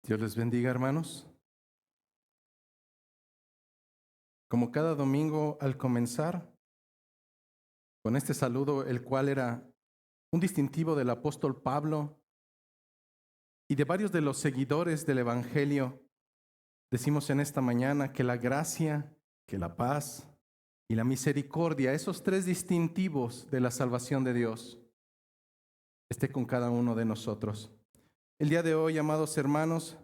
Dios les bendiga, hermanos. Como cada domingo al comenzar, con este saludo, el cual era un distintivo del apóstol Pablo y de varios de los seguidores del Evangelio, decimos en esta mañana que la gracia, que la paz y la misericordia, esos tres distintivos de la salvación de Dios, esté con cada uno de nosotros. El día de hoy, amados hermanos,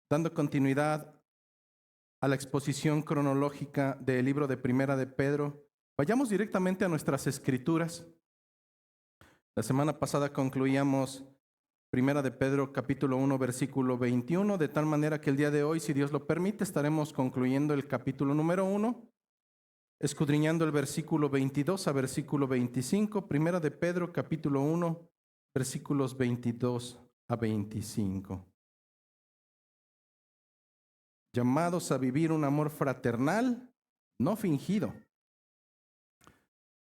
dando continuidad a la exposición cronológica del libro de Primera de Pedro, vayamos directamente a nuestras escrituras. La semana pasada concluíamos Primera de Pedro capítulo 1 versículo 21, de tal manera que el día de hoy, si Dios lo permite, estaremos concluyendo el capítulo número 1, escudriñando el versículo 22 a versículo 25, Primera de Pedro capítulo 1, versículos 22 a 25. Llamados a vivir un amor fraternal, no fingido.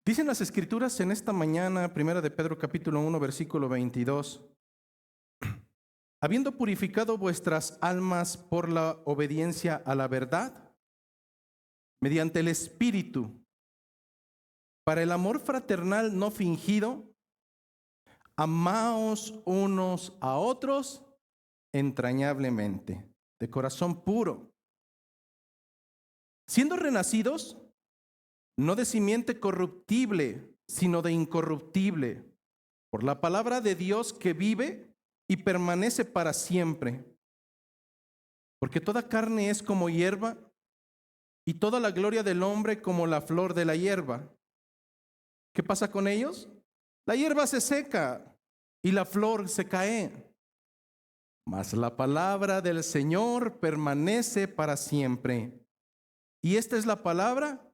Dicen las Escrituras en esta mañana, Primera de Pedro capítulo 1, versículo 22, habiendo purificado vuestras almas por la obediencia a la verdad, mediante el Espíritu, para el amor fraternal no fingido, amaos unos a otros entrañablemente, de corazón puro, siendo renacidos, no de simiente corruptible, sino de incorruptible, por la palabra de Dios que vive y permanece para siempre. Porque toda carne es como hierba, y toda la gloria del hombre como la flor de la hierba. ¿Qué pasa con ellos? La hierba se seca y la flor se cae, mas la palabra del Señor permanece para siempre. Y esta es la palabra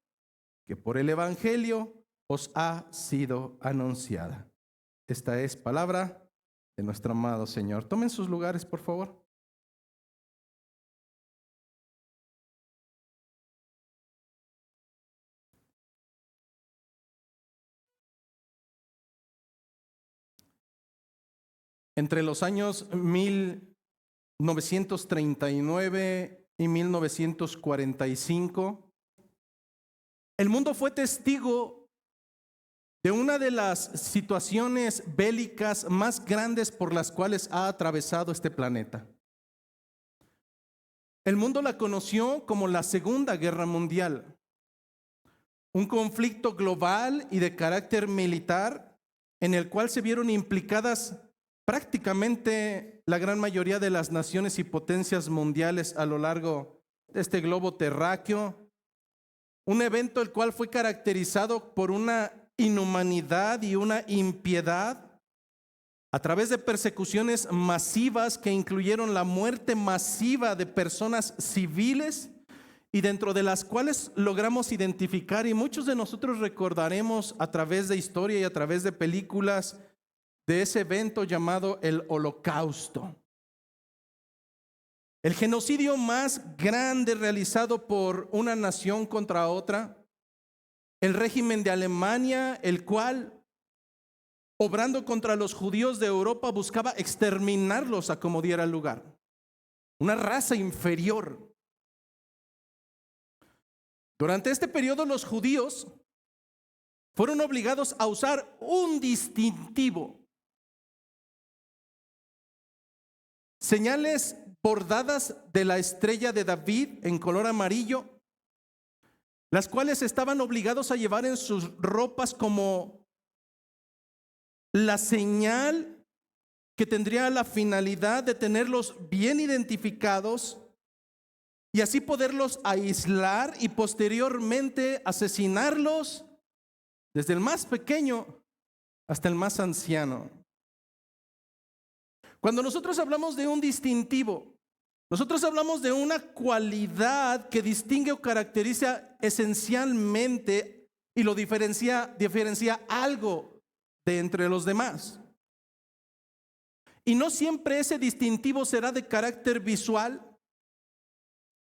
que por el Evangelio os ha sido anunciada. Esta es palabra de nuestro amado Señor. Tomen sus lugares, por favor. Entre los años 1939 y 1945, el mundo fue testigo de una de las situaciones bélicas más grandes por las cuales ha atravesado este planeta. El mundo la conoció como la Segunda Guerra Mundial, un conflicto global y de carácter militar en el cual se vieron implicadas prácticamente la gran mayoría de las naciones y potencias mundiales a lo largo de este globo terráqueo. Un evento el cual fue caracterizado por una inhumanidad y una impiedad a través de persecuciones masivas que incluyeron la muerte masiva de personas civiles y dentro de las cuales logramos identificar, y muchos de nosotros recordaremos a través de historia y a través de películas, de ese evento llamado el Holocausto. El genocidio más grande realizado por una nación contra otra, el régimen de Alemania, el cual, obrando contra los judíos de Europa, buscaba exterminarlos a como diera lugar. Una raza inferior. Durante este periodo los judíos fueron obligados a usar un distintivo. Señales bordadas de la estrella de David en color amarillo, las cuales estaban obligados a llevar en sus ropas como la señal que tendría la finalidad de tenerlos bien identificados y así poderlos aislar y posteriormente asesinarlos desde el más pequeño hasta el más anciano. Cuando nosotros hablamos de un distintivo, nosotros hablamos de una cualidad que distingue o caracteriza esencialmente y lo diferencia algo de entre los demás. Y no siempre ese distintivo será de carácter visual.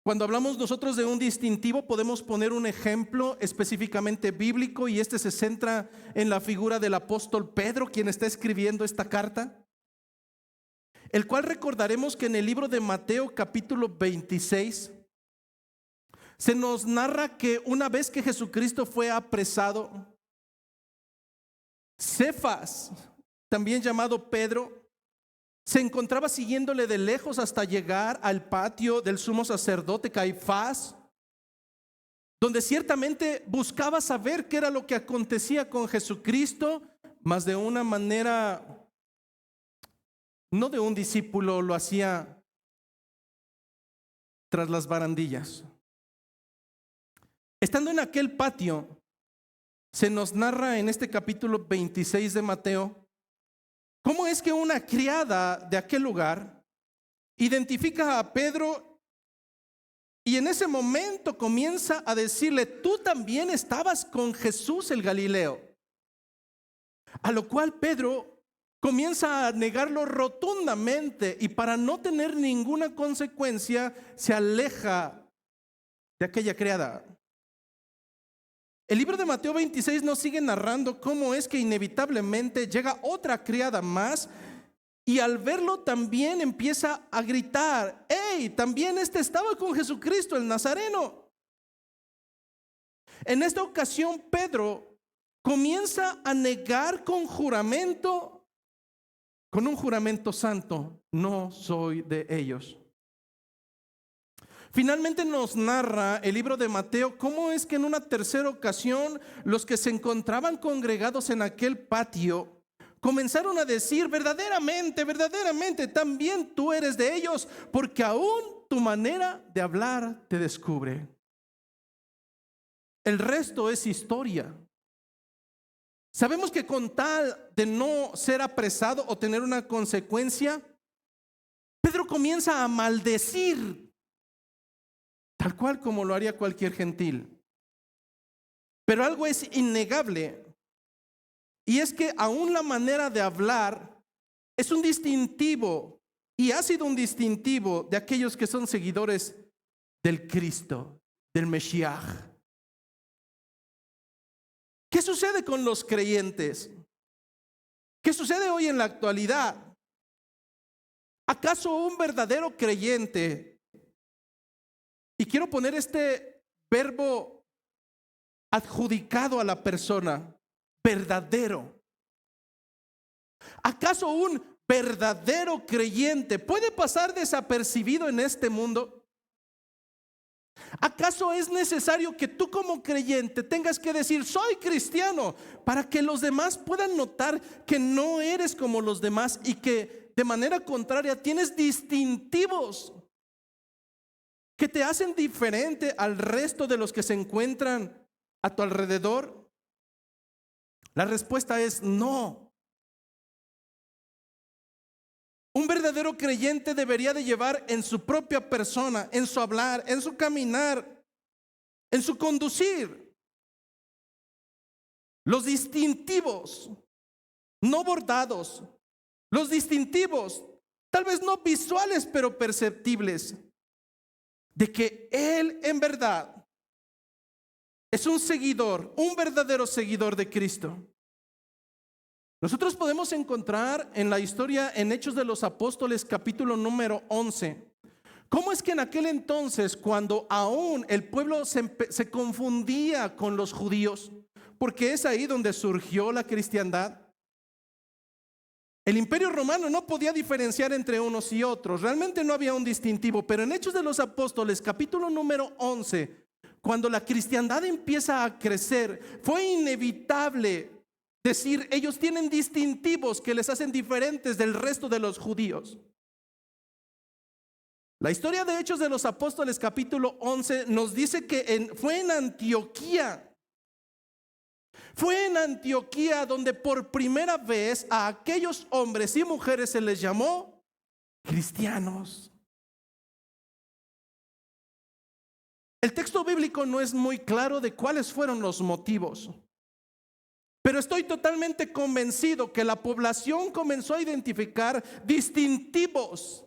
Cuando hablamos nosotros de un distintivo, podemos poner un ejemplo específicamente bíblico, y este se centra en la figura del apóstol Pedro, quien está escribiendo esta carta. el cual recordaremos que en el libro de Mateo capítulo 26 se nos narra que una vez que Jesucristo fue apresado, Cefas, también llamado Pedro, se encontraba siguiéndole de lejos hasta llegar al patio del sumo sacerdote Caifás, donde ciertamente buscaba saber qué era lo que acontecía con Jesucristo, mas de una manera, no de un discípulo, lo hacía tras las barandillas. Estando en aquel patio, se nos narra en este capítulo 26 de Mateo, cómo es que una criada de aquel lugar identifica a Pedro y en ese momento comienza a decirle: tú también estabas con Jesús el Galileo. A lo cual Pedro comienza a negarlo rotundamente y para no tener ninguna consecuencia se aleja de aquella criada. El libro de Mateo 26 nos sigue narrando cómo es que inevitablemente llega otra criada más y al verlo también empieza a gritar: ¡Hey! También estaba con Jesucristo el Nazareno. En esta ocasión Pedro comienza a negar con un juramento santo: no soy de ellos. Finalmente nos narra el libro de Mateo cómo es que en una tercera ocasión los que se encontraban congregados en aquel patio comenzaron a decir: verdaderamente, verdaderamente, también tú eres de ellos, porque aún tu manera de hablar te descubre. El resto es historia. Sabemos que con tal de no ser apresado o tener una consecuencia, Pedro comienza a maldecir, tal cual como lo haría cualquier gentil. Pero algo es innegable, y es que aún la manera de hablar es un distintivo, y ha sido un distintivo de aquellos que son seguidores del Cristo, del Mesías. ¿Qué sucede con los creyentes? ¿Qué sucede hoy en la actualidad? ¿Acaso un verdadero creyente, y quiero poner este verbo adjudicado a la persona, verdadero, acaso un verdadero creyente puede pasar desapercibido en este mundo? ¿Acaso es necesario que tú como creyente tengas que decir soy cristiano para que los demás puedan notar que no eres como los demás y que de manera contraria tienes distintivos que te hacen diferente al resto de los que se encuentran a tu alrededor? La respuesta es no. Un verdadero creyente debería de llevar en su propia persona, en su hablar, en su caminar, en su conducir, los distintivos, no bordados, los distintivos, tal vez no visuales, pero perceptibles, de que él en verdad es un seguidor, un verdadero seguidor de Cristo. Nosotros podemos encontrar en la historia, en Hechos de los Apóstoles, capítulo número 11, cómo es que en aquel entonces, cuando aún el pueblo se confundía con los judíos, porque es ahí donde surgió la cristiandad, el Imperio Romano no podía diferenciar entre unos y otros, realmente no había un distintivo, pero en Hechos de los Apóstoles, capítulo número 11, cuando la cristiandad empieza a crecer, fue inevitable decir, ellos tienen distintivos que les hacen diferentes del resto de los judíos. La historia de Hechos de los Apóstoles capítulo 11 nos dice que fue en Antioquía donde por primera vez a aquellos hombres y mujeres se les llamó cristianos. El texto bíblico no es muy claro de cuáles fueron los motivos, pero estoy totalmente convencido que la población comenzó a identificar distintivos,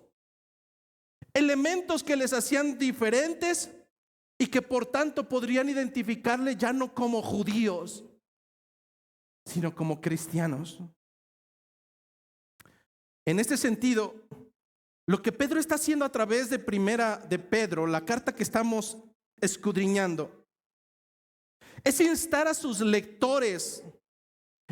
elementos que les hacían diferentes y que por tanto podrían identificarle ya no como judíos, sino como cristianos. En este sentido, Lo que Pedro está haciendo a través de Primera de Pedro, la carta que estamos escudriñando, es instar a sus lectores,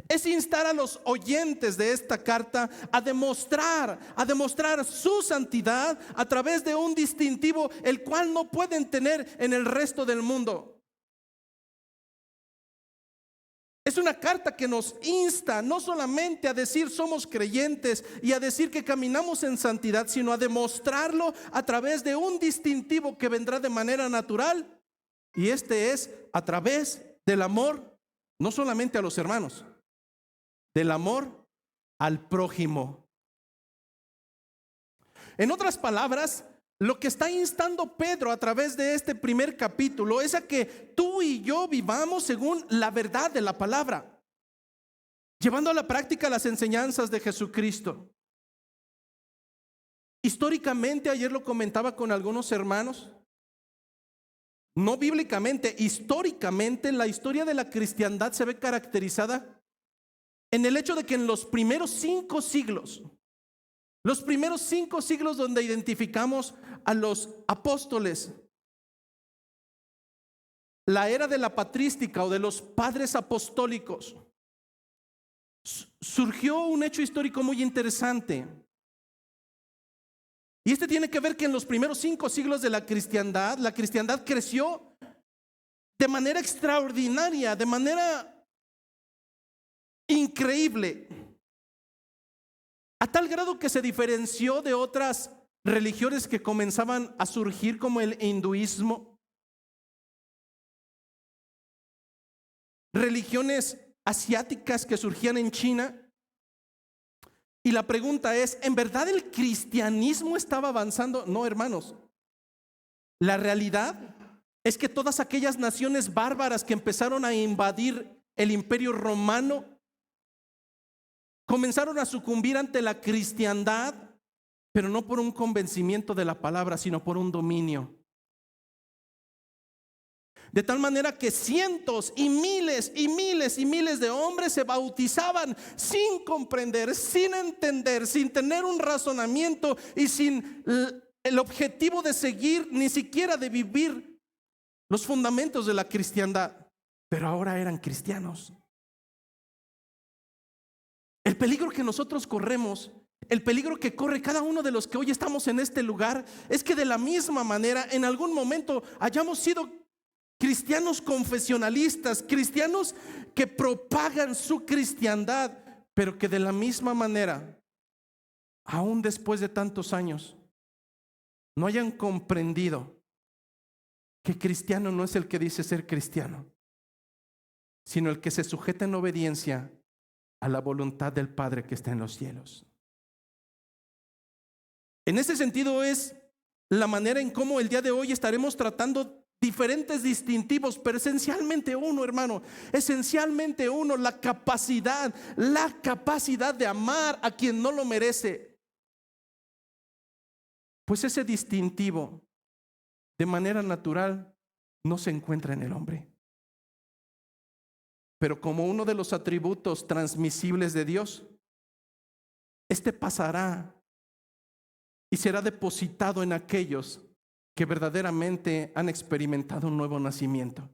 es instar a los oyentes de esta carta a demostrar su santidad a través de un distintivo el cual no pueden tener en el resto del mundo. Es una carta que nos insta no solamente a decir somos creyentes y a decir que caminamos en santidad, sino a demostrarlo a través de un distintivo que vendrá de manera natural, y este es a través del amor, no solamente a los hermanos, del amor al prójimo. En otras palabras, lo que está instando Pedro a través de este primer capítulo es a que tú y yo vivamos según la verdad de la palabra, llevando a la práctica las enseñanzas de Jesucristo. Históricamente, ayer lo comentaba con algunos hermanos, no bíblicamente, históricamente, la historia de la cristiandad se ve caracterizada en el hecho de que en los primeros 5 siglos, donde identificamos a los apóstoles, la era de la patrística o de los padres apostólicos, surgió un hecho histórico muy interesante. Y este tiene que ver que en los primeros 5 siglos de la cristiandad creció de manera extraordinaria, de manera increíble, a tal grado que se diferenció de otras religiones que comenzaban a surgir, como el hinduismo, religiones asiáticas que surgían en China. Y la pregunta es, ¿en verdad el cristianismo estaba avanzando? No, hermanos. La realidad es que todas aquellas naciones bárbaras que empezaron a invadir el imperio romano comenzaron a sucumbir ante la cristiandad, pero no por un convencimiento de la palabra, sino por un dominio. De tal manera que cientos y miles y miles y miles de hombres se bautizaban sin comprender, sin entender, sin tener un razonamiento y sin el objetivo de seguir, ni siquiera de vivir los fundamentos de la cristiandad. Pero ahora eran cristianos. El peligro que nosotros corremos, el peligro que corre cada uno de los que hoy estamos en este lugar, es que de la misma manera en algún momento hayamos sido cristianos confesionalistas, cristianos que propagan su cristiandad, pero que de la misma manera, aún después de tantos años, no hayan comprendido que cristiano no es el que dice ser cristiano, sino el que se sujeta en obediencia a la voluntad del Padre que está en los cielos. En ese sentido es la manera en cómo el día de hoy estaremos tratando diferentes distintivos, pero esencialmente uno, hermano, esencialmente uno, la capacidad de amar a quien no lo merece. Pues ese distintivo, de manera natural, no se encuentra en el hombre. Pero como uno de los atributos transmisibles de Dios, este pasará y será depositado en aquellos que verdaderamente han experimentado un nuevo nacimiento.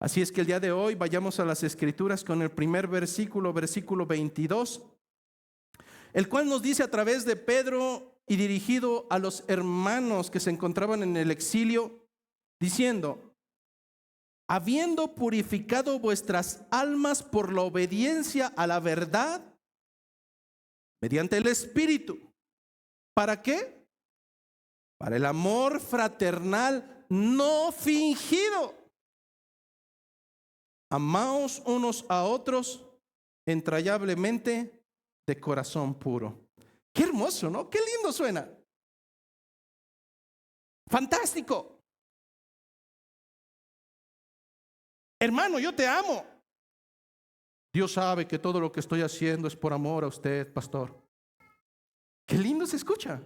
Así es que el día de hoy vayamos a las Escrituras con el primer versículo 22, el cual nos dice a través de Pedro y dirigido a los hermanos que se encontraban en el exilio, diciendo: habiendo purificado vuestras almas por la obediencia a la verdad, mediante el Espíritu. ¿Para qué? Para el amor fraternal no fingido. Amaos unos a otros entrañablemente de corazón puro. Qué hermoso, ¿no? Qué lindo suena. Fantástico. Hermano, yo te amo. Dios sabe que todo lo que estoy haciendo es por amor a usted, pastor. Qué lindo se escucha.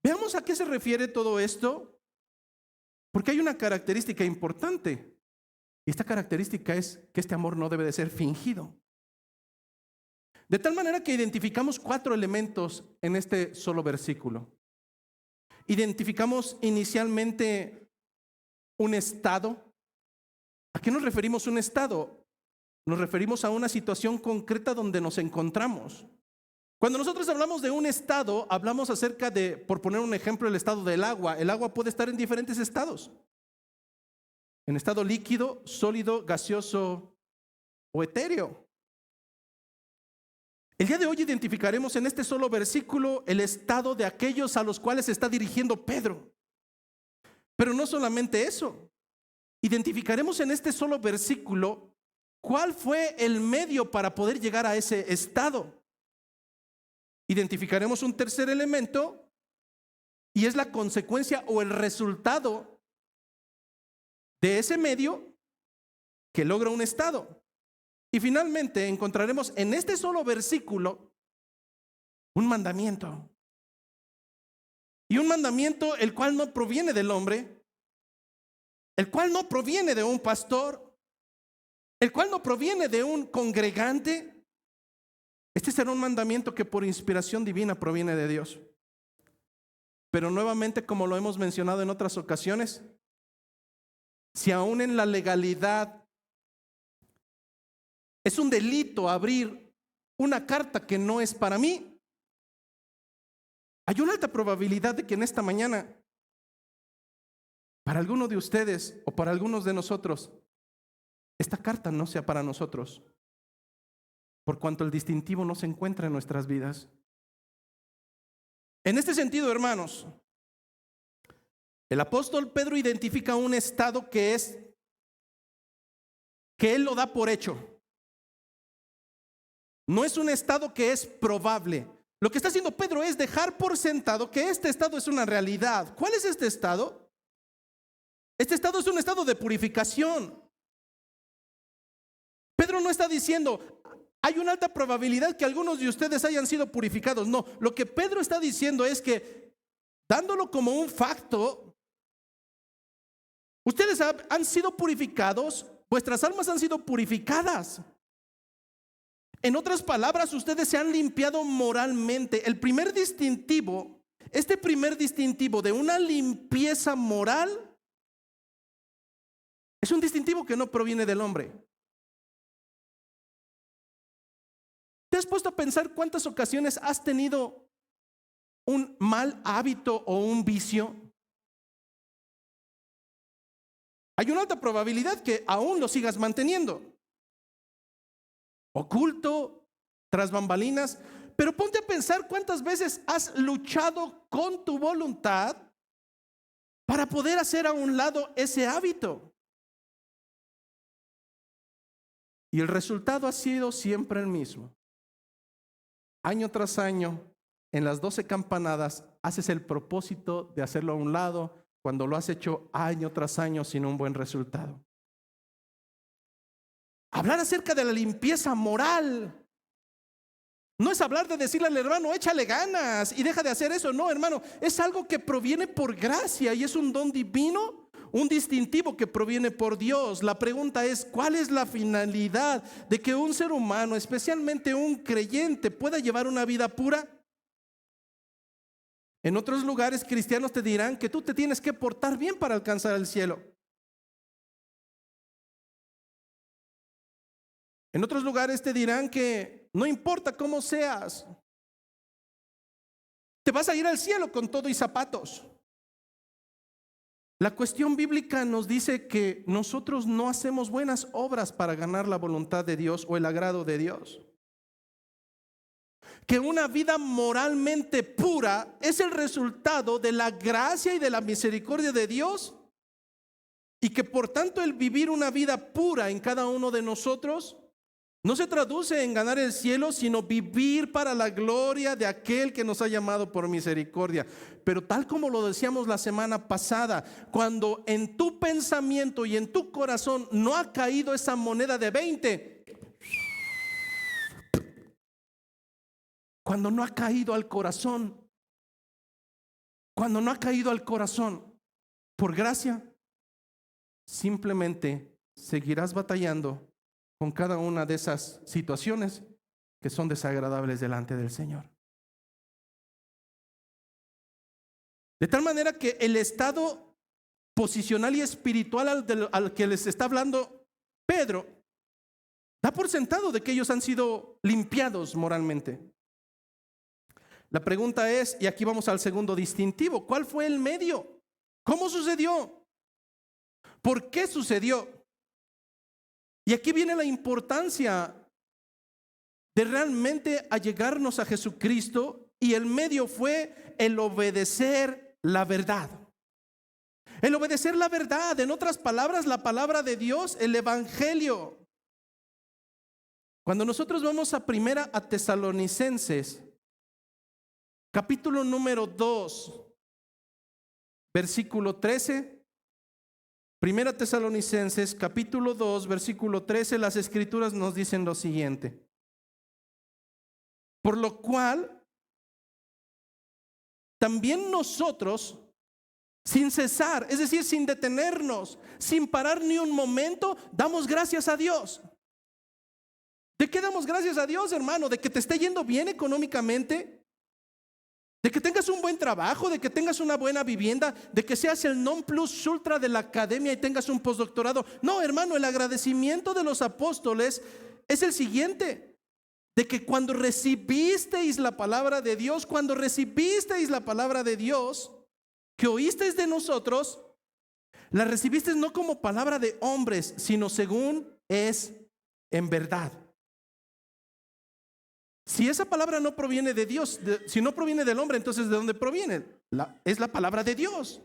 Veamos a qué se refiere todo esto, porque hay una característica importante. Y esta característica es que este amor no debe de ser fingido. De tal manera que identificamos 4 elementos en este solo versículo. Identificamos inicialmente un estado. ¿A qué nos referimos un estado? Nos referimos a una situación concreta donde nos encontramos. Cuando nosotros hablamos de un estado, hablamos acerca de, por poner un ejemplo, el estado del agua. El agua puede estar en diferentes estados. En estado líquido, sólido, gaseoso o etéreo. El día de hoy identificaremos en este solo versículo el estado de aquellos a los cuales se está dirigiendo Pedro. Pero no solamente eso. Identificaremos en este solo versículo cuál fue el medio para poder llegar a ese estado. Identificaremos un tercer elemento y es la consecuencia o el resultado de ese medio que logra un estado. Y finalmente encontraremos en este solo versículo un mandamiento. Y un mandamiento el cual no proviene del hombre, el cual no proviene de un pastor, el cual no proviene de un congregante. Este será un mandamiento que por inspiración divina proviene de Dios. Pero nuevamente, como lo hemos mencionado en otras ocasiones, si aún en la legalidad es un delito abrir una carta que no es para mí, hay una alta probabilidad de que en esta mañana, para alguno de ustedes o para algunos de nosotros, esta carta no sea para nosotros, por cuanto el distintivo no se encuentra en nuestras vidas. En este sentido, hermanos, el apóstol Pedro identifica un estado que él lo da por hecho. No es un estado que es probable. Lo que está haciendo Pedro es dejar por sentado que este estado es una realidad. ¿Cuál es este estado? Este estado es un estado de purificación. Pedro no está diciendo, hay una alta probabilidad que algunos de ustedes hayan sido purificados. No, lo que Pedro está diciendo es que, dándolo como un facto, ustedes han sido purificados, vuestras almas han sido purificadas. En otras palabras, ustedes se han limpiado moralmente. El primer distintivo, este primer distintivo de una limpieza moral, es un distintivo que no proviene del hombre. ¿Te has puesto a pensar cuántas ocasiones has tenido un mal hábito o un vicio? Hay una alta probabilidad que aún lo sigas manteniendo, oculto, tras bambalinas. Pero ponte a pensar cuántas veces has luchado con tu voluntad para poder hacer a un lado ese hábito. Y el resultado ha sido siempre el mismo. Año tras año, en las 12 campanadas, haces el propósito de hacerlo a un lado cuando lo has hecho año tras año sin un buen resultado. Hablar acerca de la limpieza moral no es hablar de decirle al hermano, échale ganas y deja de hacer eso. No, hermano, es algo que proviene por gracia y es un don divino, un distintivo que proviene por Dios. La pregunta es, ¿cuál es la finalidad de que un ser humano, especialmente un creyente, pueda llevar una vida pura? En otros lugares cristianos te dirán que tú te tienes que portar bien para alcanzar el cielo. En otros lugares te dirán que no importa cómo seas, te vas a ir al cielo con todo y zapatos. La cuestión bíblica nos dice que nosotros no hacemos buenas obras para ganar la voluntad de Dios o el agrado de Dios. Que una vida moralmente pura es el resultado de la gracia y de la misericordia de Dios, y que por tanto el vivir una vida pura en cada uno de nosotros no se traduce en ganar el cielo, sino vivir para la gloria de aquel que nos ha llamado por misericordia. Pero tal como lo decíamos la semana pasada, cuando en tu pensamiento y en tu corazón no ha caído esa moneda de 20, cuando no ha caído al corazón, por gracia, simplemente seguirás batallando con cada una de esas situaciones que son desagradables delante del Señor. De tal manera que el estado posicional y espiritual al que les está hablando Pedro da por sentado de que ellos han sido limpiados moralmente. La pregunta es, y aquí vamos al segundo distintivo, ¿cuál fue el medio? ¿Cómo sucedió? ¿Por qué sucedió? Y aquí viene la importancia de realmente allegarnos a Jesucristo, y el medio fue el obedecer la verdad. El obedecer la verdad, en otras palabras, la palabra de Dios, el evangelio. Cuando nosotros vamos a Primera a Tesalonicenses, capítulo número 2, versículo 13. Primera Tesalonicenses, capítulo 2, versículo 13, las escrituras nos dicen lo siguiente. Por lo cual, también nosotros, sin cesar, es decir, sin detenernos, sin parar ni un momento, damos gracias a Dios. ¿De qué damos gracias a Dios, hermano? ¿De que te esté yendo bien económicamente? ¿De que tengas un buen trabajo? ¿De que tengas una buena vivienda? ¿De que seas el non plus ultra de la academia y tengas un postdoctorado? No, hermano, el agradecimiento de los apóstoles es el siguiente: de que cuando recibisteis la palabra de Dios, que oísteis de nosotros, la recibisteis no como palabra de hombres, sino según es en verdad. Si esa palabra no proviene de Dios, si no proviene del hombre, entonces ¿de dónde proviene? Es la palabra de Dios.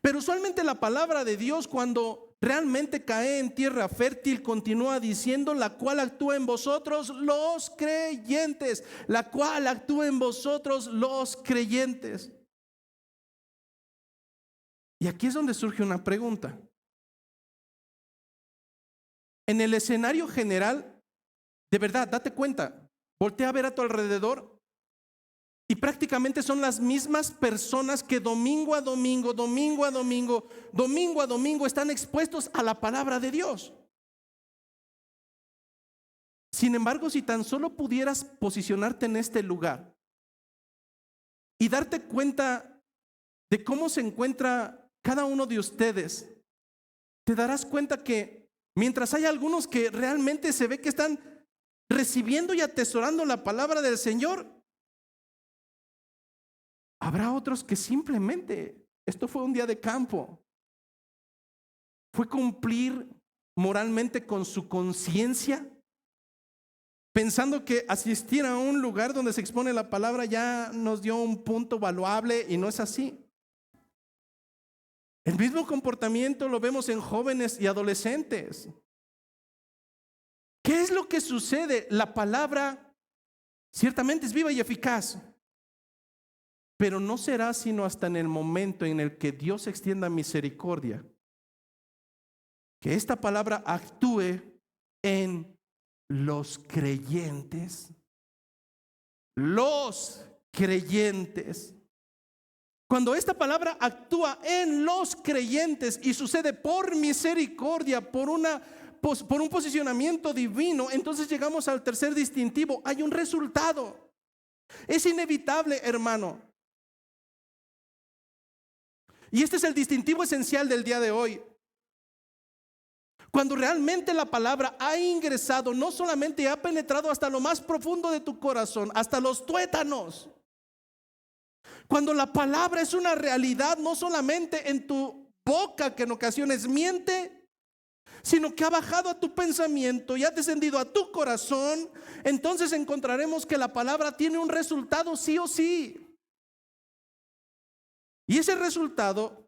Pero usualmente la palabra de Dios, cuando realmente cae en tierra fértil, continúa diciendo, la cual actúa en vosotros los creyentes. La cual actúa en vosotros los creyentes. Y aquí es donde surge una pregunta. En el escenario general, de verdad, date cuenta, voltea a ver a tu alrededor y prácticamente son las mismas personas que domingo a domingo están expuestos a la palabra de Dios. Sin embargo, si tan solo pudieras posicionarte en este lugar y darte cuenta de cómo se encuentra cada uno de ustedes, te darás cuenta que mientras hay algunos que realmente se ve que están recibiendo y atesorando la palabra del Señor, habrá otros que simplemente, esto fue un día de campo, fue cumplir moralmente con su conciencia, pensando que asistir a un lugar donde se expone la palabra ya nos dio un punto valuable, y no es así. El mismo comportamiento lo vemos en jóvenes y adolescentes. ¿Qué es lo que sucede? La palabra ciertamente es viva y eficaz, pero no será sino hasta en el momento en el que Dios extienda misericordia, que esta palabra actúe en los creyentes. Los creyentes. Cuando esta palabra actúa en los creyentes y sucede por misericordia, por un posicionamiento divino, entonces llegamos al tercer distintivo. Hay un resultado. Es inevitable, hermano. Y este es el distintivo esencial del día de hoy. Cuando realmente la palabra ha ingresado, no solamente ha penetrado hasta lo más profundo de tu corazón, hasta los tuétanos. Cuando la palabra es una realidad, no solamente en tu boca, que en ocasiones miente, sino que ha bajado a tu pensamiento y ha descendido a tu corazón, entonces encontraremos que la palabra tiene un resultado sí o sí. Y ese resultado,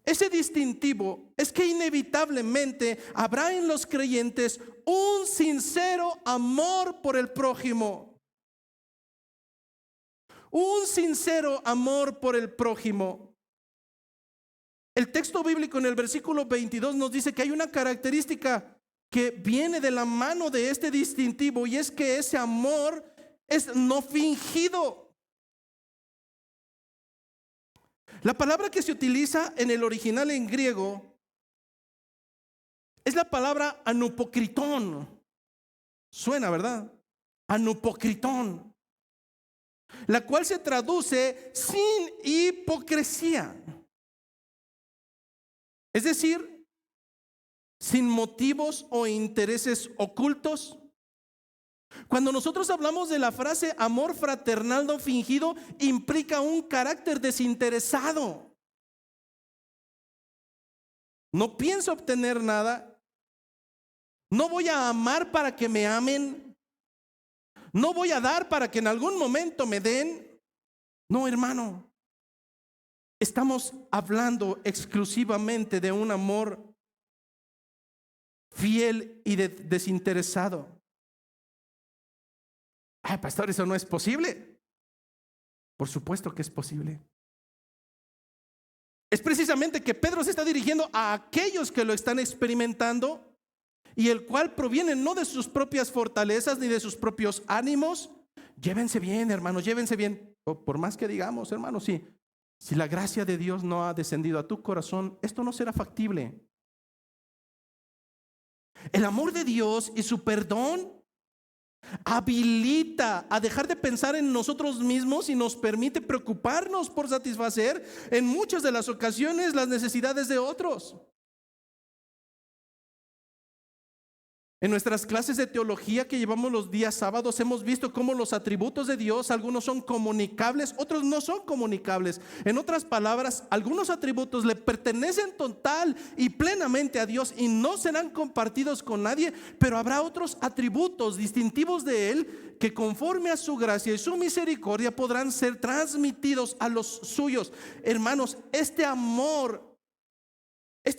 ese distintivo, es que inevitablemente habrá en los creyentes un sincero amor por el prójimo. Un sincero amor por el prójimo. El texto bíblico en el versículo 22 nos dice que hay una característica que viene de la mano de este distintivo, y es que ese amor es no fingido. La palabra que se utiliza en el original en griego es la palabra anupokritón. Suena, ¿verdad? Anupokritón, la cual se traduce sin hipocresía. Es decir, sin motivos o intereses ocultos. Cuando nosotros hablamos de la frase amor fraternal no fingido, implica un carácter desinteresado. No pienso obtener nada. No voy a amar para que me amen. No voy a dar para que en algún momento me den. No, hermano. Estamos hablando exclusivamente de un amor fiel y desinteresado. Ay, pastor, eso no es posible. Por supuesto que es posible. Es precisamente que Pedro se está dirigiendo a aquellos que lo están experimentando y el cual proviene no de sus propias fortalezas ni de sus propios ánimos. Llévense bien, hermanos, llévense bien. Por más que digamos, hermanos, si la gracia de Dios no ha descendido a tu corazón, esto no será factible. El amor de Dios y su perdón habilita a dejar de pensar en nosotros mismos y nos permite preocuparnos por satisfacer en muchas de las ocasiones las necesidades de otros. En nuestras clases de teología que llevamos los días sábados hemos visto cómo los atributos de Dios, algunos son comunicables, otros no son comunicables. En otras palabras, algunos atributos le pertenecen total y plenamente a Dios y no serán compartidos con nadie, pero habrá otros atributos distintivos de Él que conforme a su gracia y su misericordia podrán ser transmitidos a los suyos. Hermanos, este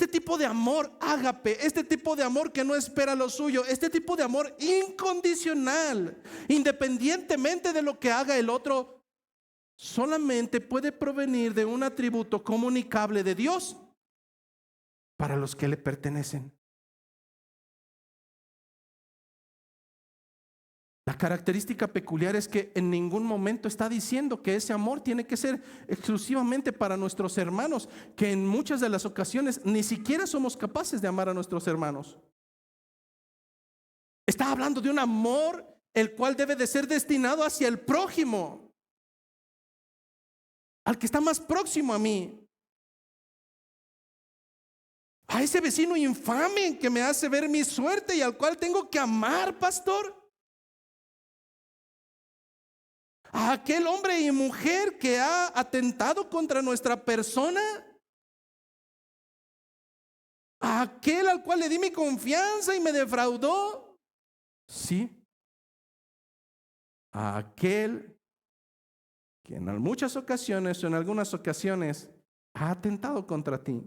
tipo de amor ágape, este tipo de amor que no espera lo suyo, este tipo de amor incondicional, independientemente de lo que haga el otro, solamente puede provenir de un atributo comunicable de Dios para los que le pertenecen. La característica peculiar es que en ningún momento está diciendo que ese amor tiene que ser exclusivamente para nuestros hermanos, que en muchas de las ocasiones ni siquiera somos capaces de amar a nuestros hermanos. Está hablando de un amor el cual debe de ser destinado hacia el prójimo, al que está más próximo a mí, a ese vecino infame que me hace ver mi suerte y al cual tengo que amar, pastor. A aquel hombre y mujer que ha atentado contra nuestra persona, a aquel al cual le di mi confianza y me defraudó, sí, a aquel que en muchas ocasiones o en algunas ocasiones ha atentado contra ti.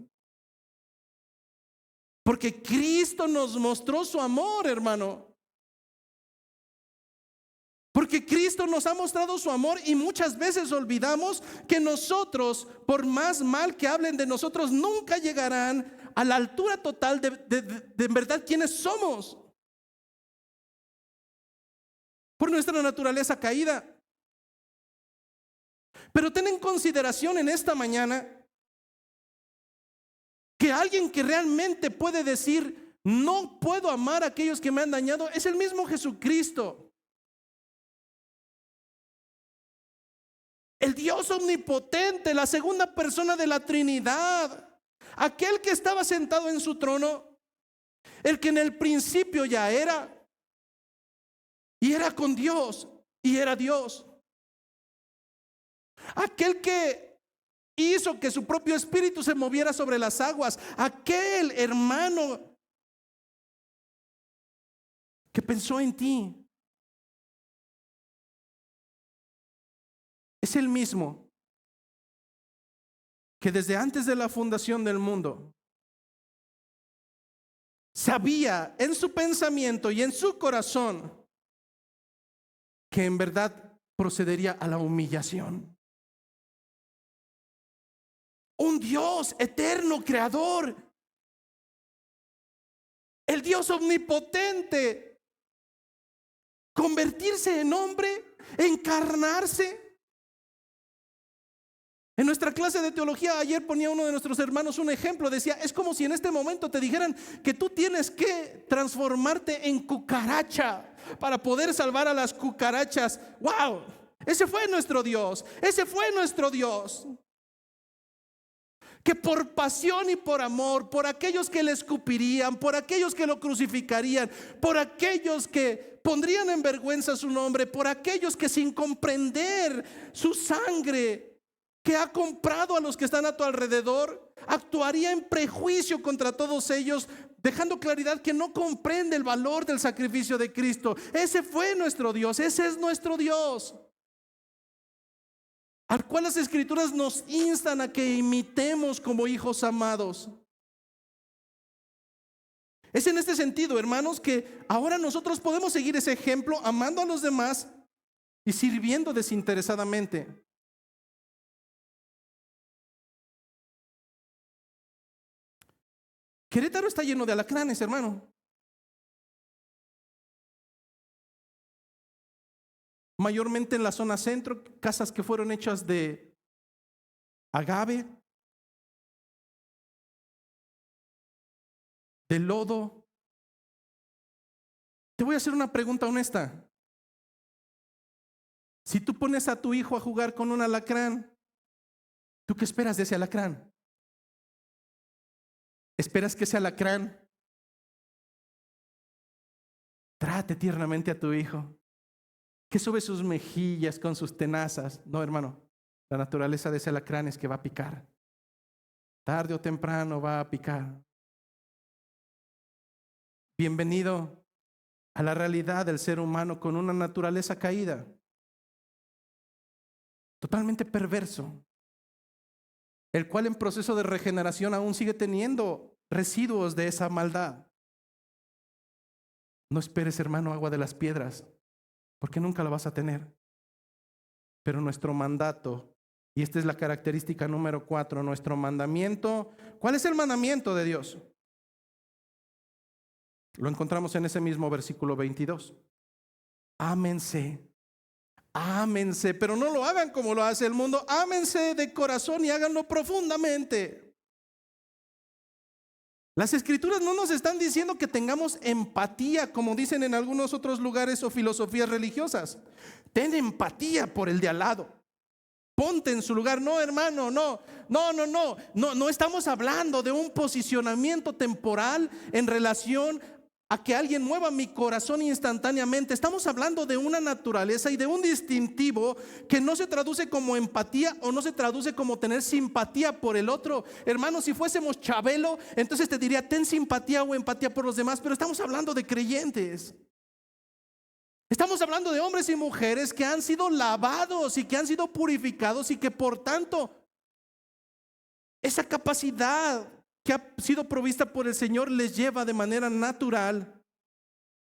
Porque Cristo nos mostró su amor, hermano. Porque Cristo nos ha mostrado su amor y muchas veces olvidamos que nosotros, por más mal que hablen de nosotros, nunca llegarán a la altura total de en verdad quienes somos. Por nuestra naturaleza caída. Pero ten en consideración en esta mañana que alguien que realmente puede decir, no puedo amar a aquellos que me han dañado, es el mismo Jesucristo. El Dios omnipotente, la segunda persona de la Trinidad, aquel que estaba sentado en su trono, el que en el principio ya era, y era con Dios, y era Dios. Aquel que hizo que su propio espíritu se moviera sobre las aguas, aquel hermano que pensó en ti. Es el mismo que desde antes de la fundación del mundo sabía en su pensamiento y en su corazón que en verdad procedería a la humillación. Un Dios eterno, creador, el Dios omnipotente, convertirse en hombre, encarnarse. En nuestra clase de teología ayer ponía uno de nuestros hermanos un ejemplo. Decía, es como si en este momento te dijeran que tú tienes que transformarte en cucaracha para poder salvar a las cucarachas. ¡Wow! Ese fue nuestro Dios. Ese fue nuestro Dios. Que por pasión y por amor, por aquellos que le escupirían, por aquellos que lo crucificarían, por aquellos que pondrían en vergüenza su nombre, por aquellos que sin comprender su sangre que ha comprado a los que están a tu alrededor, actuaría en prejuicio contra todos ellos, dejando claridad que no comprende el valor del sacrificio de Cristo. Ese fue nuestro Dios, ese es nuestro Dios, al cual las Escrituras nos instan a que imitemos como hijos amados. Es en este sentido, hermanos, que ahora nosotros podemos seguir ese ejemplo, amando a los demás y sirviendo desinteresadamente. Querétaro está lleno de alacranes, hermano. Mayormente en la zona centro, casas que fueron hechas de agave, de lodo. Te voy a hacer una pregunta honesta. Si tú pones a tu hijo a jugar con un alacrán, ¿tú qué esperas de ese alacrán? ¿Esperas que ese alacrán trate tiernamente a tu hijo? Que sube sus mejillas con sus tenazas. No, hermano, la naturaleza de ese alacrán es que va a picar. Tarde o temprano va a picar. Bienvenido a la realidad del ser humano con una naturaleza caída, totalmente perverso, el cual en proceso de regeneración aún sigue teniendo residuos de esa maldad. No esperes, hermano, agua de las piedras, porque nunca la vas a tener. Pero nuestro mandato, y esta es la característica número 4, nuestro mandamiento. ¿Cuál es el mandamiento de Dios? Lo encontramos en ese mismo versículo 22. Ámense, ámense, pero no lo hagan como lo hace el mundo. Ámense de corazón y háganlo profundamente. Las Escrituras no nos están diciendo que tengamos empatía, como dicen en algunos otros lugares o filosofías religiosas. Ten empatía por el de al lado. Ponte en su lugar. No, hermano, no estamos hablando de un posicionamiento temporal en relación a que alguien mueva mi corazón instantáneamente. Estamos hablando de una naturaleza y de un distintivo que no se traduce como empatía o no se traduce como tener simpatía por el otro. Hermano, si fuésemos Chabelo, entonces te diría ten simpatía o empatía por los demás, pero estamos hablando de creyentes. Estamos hablando de hombres y mujeres que han sido lavados y que han sido purificados y que por tanto esa capacidad que ha sido provista por el Señor les lleva de manera natural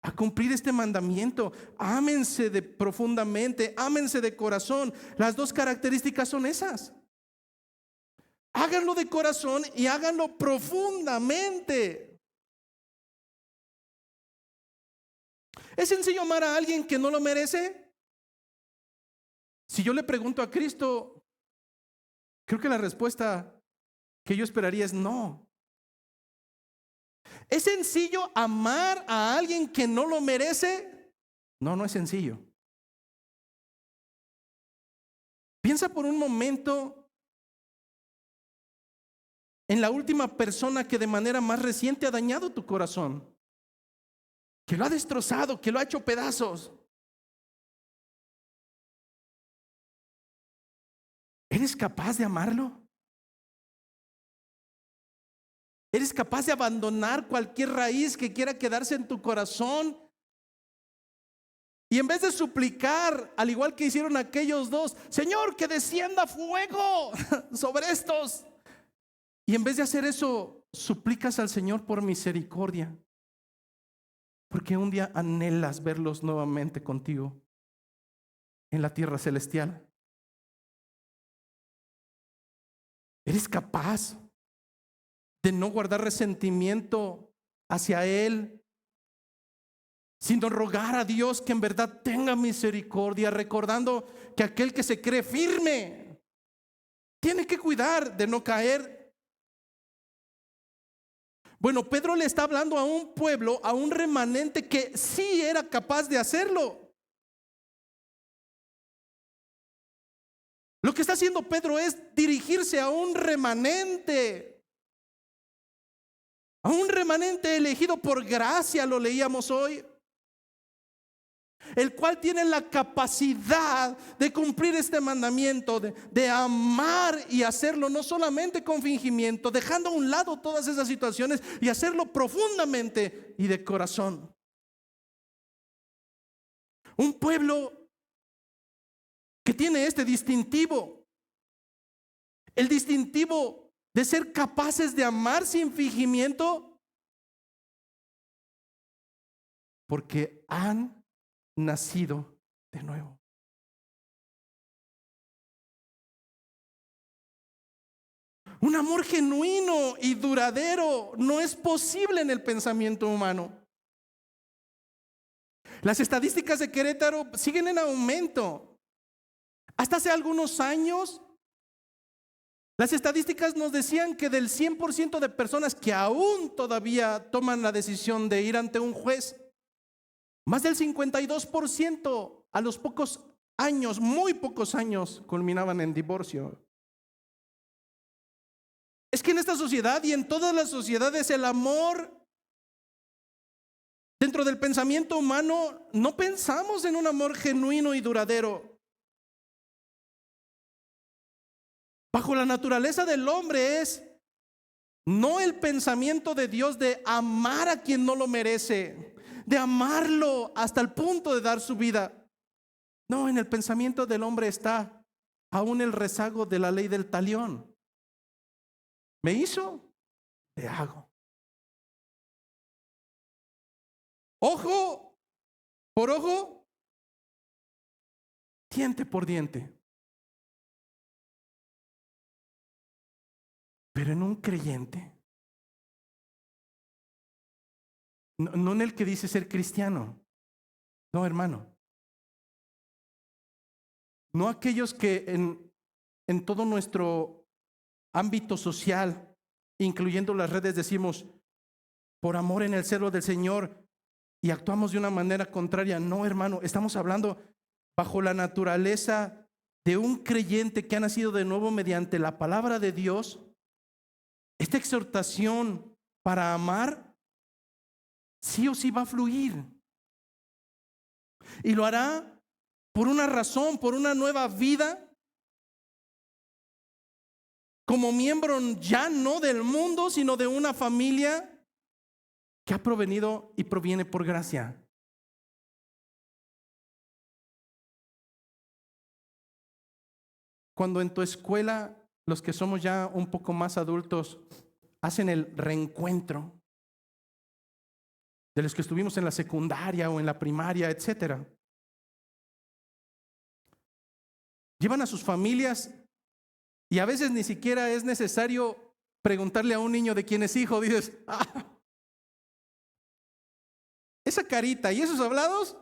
a cumplir este mandamiento. Ámense profundamente, ámense de corazón. Las dos características son esas. Háganlo de corazón y háganlo profundamente. ¿Es sencillo amar a alguien que no lo merece? Si yo le pregunto a Cristo, creo que la respuesta que yo esperaría es no. ¿Es sencillo amar a alguien que no lo merece? No, no es sencillo. Piensa por un momento en la última persona que de manera más reciente ha dañado tu corazón, que lo ha destrozado, que lo ha hecho pedazos. ¿Eres capaz de amarlo? ¿Eres capaz de abandonar cualquier raíz que quiera quedarse en tu corazón? Y en vez de suplicar, al igual que hicieron aquellos dos, Señor, que descienda fuego sobre estos. Y en vez de hacer eso, suplicas al Señor por misericordia. Porque un día anhelas verlos nuevamente contigo en la tierra celestial. ¿Eres capaz de no guardar resentimiento hacia Él, sino rogar a Dios que en verdad tenga misericordia, recordando que aquel que se cree firme Tiene que cuidar de no caer. Bueno, Pedro le está hablando a un pueblo, a un remanente que sí era capaz de hacerlo. Lo que está haciendo Pedro es dirigirse a un remanente elegido por gracia, lo leíamos hoy, el cual tiene la capacidad de cumplir este mandamiento, de amar y hacerlo no solamente con fingimiento, dejando a un lado todas esas situaciones y hacerlo profundamente y de corazón. Un pueblo que tiene este distintivo, el distintivo de ser capaces de amar sin fingimiento, porque han nacido de nuevo. Un amor genuino y duradero no es posible en el pensamiento humano. Las estadísticas de Querétaro siguen en aumento. Hasta hace algunos años, las estadísticas nos decían que del 100% de personas que aún todavía toman la decisión de ir ante un juez, más del 52% a los pocos años, muy pocos años, culminaban en divorcio. Es que en esta sociedad y en todas las sociedades el amor, dentro del pensamiento humano, no pensamos en un amor genuino y duradero. Bajo la naturaleza del hombre es no el pensamiento de Dios de amar a quien no lo merece, de amarlo hasta el punto de dar su vida. No, en el pensamiento del hombre está aún el rezago de la ley del talión. ¿Me hizo? Le hago. Ojo por ojo, diente por diente. Pero en un creyente, no en el que dice ser cristiano, no, hermano. No aquellos que en todo nuestro ámbito social, incluyendo las redes, decimos, por amor en el celo del Señor, y actuamos de una manera contraria. No, hermano, estamos hablando bajo la naturaleza de un creyente que ha nacido de nuevo mediante la palabra de Dios. Esta exhortación para amar sí o sí va a fluir. Y lo hará por una razón, por una nueva vida, como miembro ya no del mundo, sino de una familia que ha provenido y proviene por gracia. Cuando en tu escuela, los que somos ya un poco más adultos, hacen el reencuentro de los que estuvimos en la secundaria o en la primaria, etcétera, llevan a sus familias y a veces ni siquiera es necesario preguntarle a un niño de quién es hijo. Dices, esa carita y esos hablados,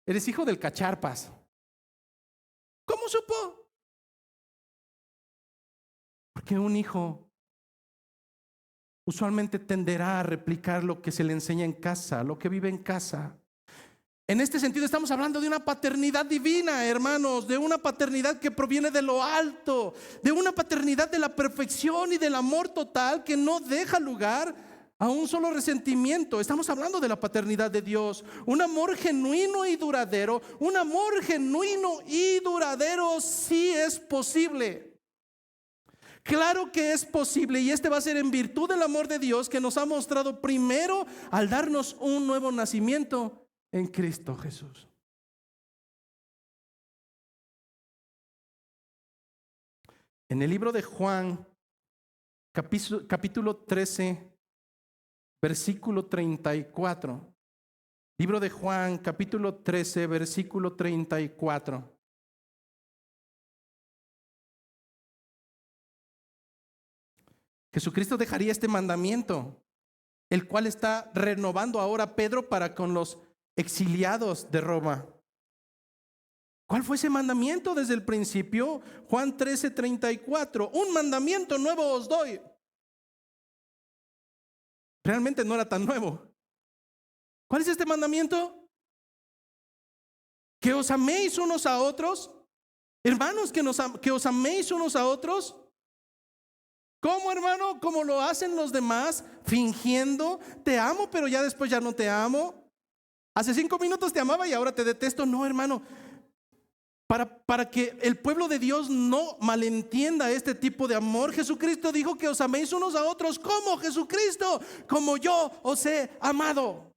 eres hijo del cacharpas. ¿Cómo supo? Porque un hijo usualmente tenderá a replicar lo que se le enseña en casa, lo que vive en casa. En este sentido estamos hablando de una paternidad divina, hermanos, de una paternidad que proviene de lo alto, de una paternidad de la perfección y del amor total que no deja lugar a un solo resentimiento. Estamos hablando de la paternidad de Dios, un amor genuino y duradero. Un amor genuino y duradero sí es posible. Claro que es posible, y este va a ser en virtud del amor de Dios que nos ha mostrado primero al darnos un nuevo nacimiento en Cristo Jesús. En el libro de Juan, capítulo 13, versículo 34. Libro de Juan, capítulo 13, versículo 34. Jesucristo dejaría este mandamiento, el cual está renovando ahora Pedro para con los exiliados de Roma. ¿Cuál fue ese mandamiento desde el principio? Juan 13:34. Un mandamiento nuevo os doy. Realmente no era tan nuevo. ¿Cuál es este mandamiento? Que os améis unos a otros. Hermanos, que os améis unos a otros. ¿Cómo, hermano? ¿Cómo lo hacen los demás? Fingiendo, te amo, pero ya después ya no te amo. Hace 5 minutos te amaba y ahora te detesto. No, hermano. Para que el pueblo de Dios no malentienda este tipo de amor, Jesucristo dijo que os améis unos a otros. ¿Cómo, Jesucristo? Como yo os he amado.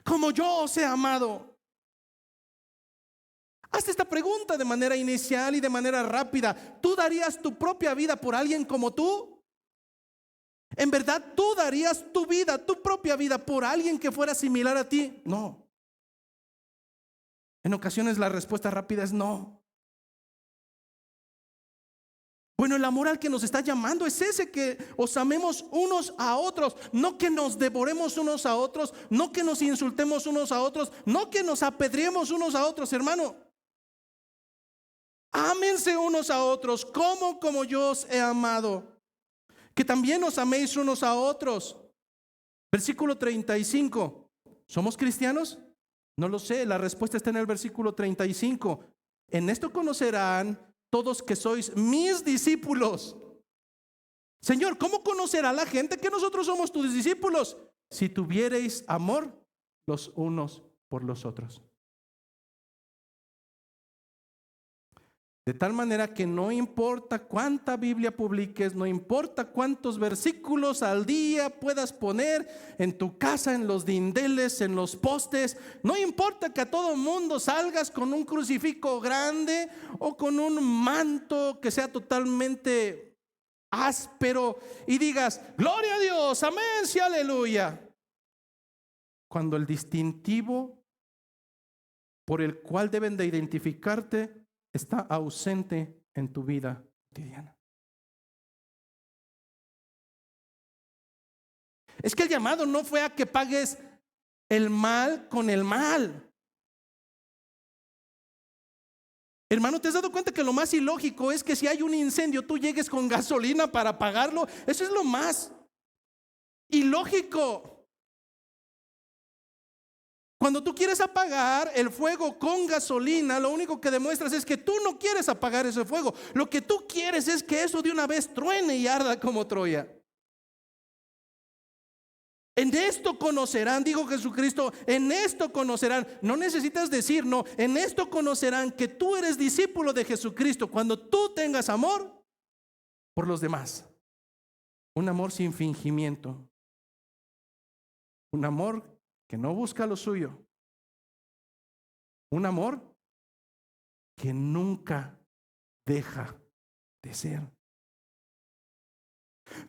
Como yo os he amado. Hazte esta pregunta de manera inicial y de manera rápida. ¿Tú darías tu propia vida por alguien como tú? ¿En verdad tú darías tu vida, tu propia vida por alguien que fuera similar a ti? No. En ocasiones la respuesta rápida es no. Bueno, el amor al que nos está llamando es ese, que os amemos unos a otros, no que nos devoremos unos a otros, no que nos insultemos unos a otros, no que nos apedreemos unos a otros, hermano. Ámense unos a otros, como yo os he amado. Que también os améis unos a otros. Versículo 35. ¿Somos cristianos? No lo sé, la respuesta está en el versículo 35. En esto conocerán todos que sois mis discípulos. Señor, ¿cómo conocerá la gente que nosotros somos tus discípulos? Si tuviereis amor los unos por los otros. De tal manera que no importa cuánta Biblia publiques, no importa cuántos versículos al día puedas poner en tu casa, en los dindeles, en los postes, no importa que a todo mundo salgas con un crucifijo grande o con un manto que sea totalmente áspero y digas, gloria a Dios, amén, sí, aleluya. Cuando el distintivo por el cual deben de identificarte está ausente en tu vida cotidiana. Es que el llamado no fue a que pagues el mal con el mal. Hermano, ¿te has dado cuenta que lo más ilógico es que si hay un incendio tú llegues con gasolina para apagarlo? Eso es lo más ilógico. Cuando tú quieres apagar el fuego con gasolina, lo único que demuestras es que tú no quieres apagar ese fuego. Lo que tú quieres es que eso de una vez truene y arda como Troya. En esto conocerán, dijo Jesucristo, en esto conocerán. No necesitas decir, no, en esto conocerán que tú eres discípulo de Jesucristo cuando tú tengas amor por los demás. Un amor sin fingimiento. Un amor que no busca lo suyo. Un amor que nunca deja de ser.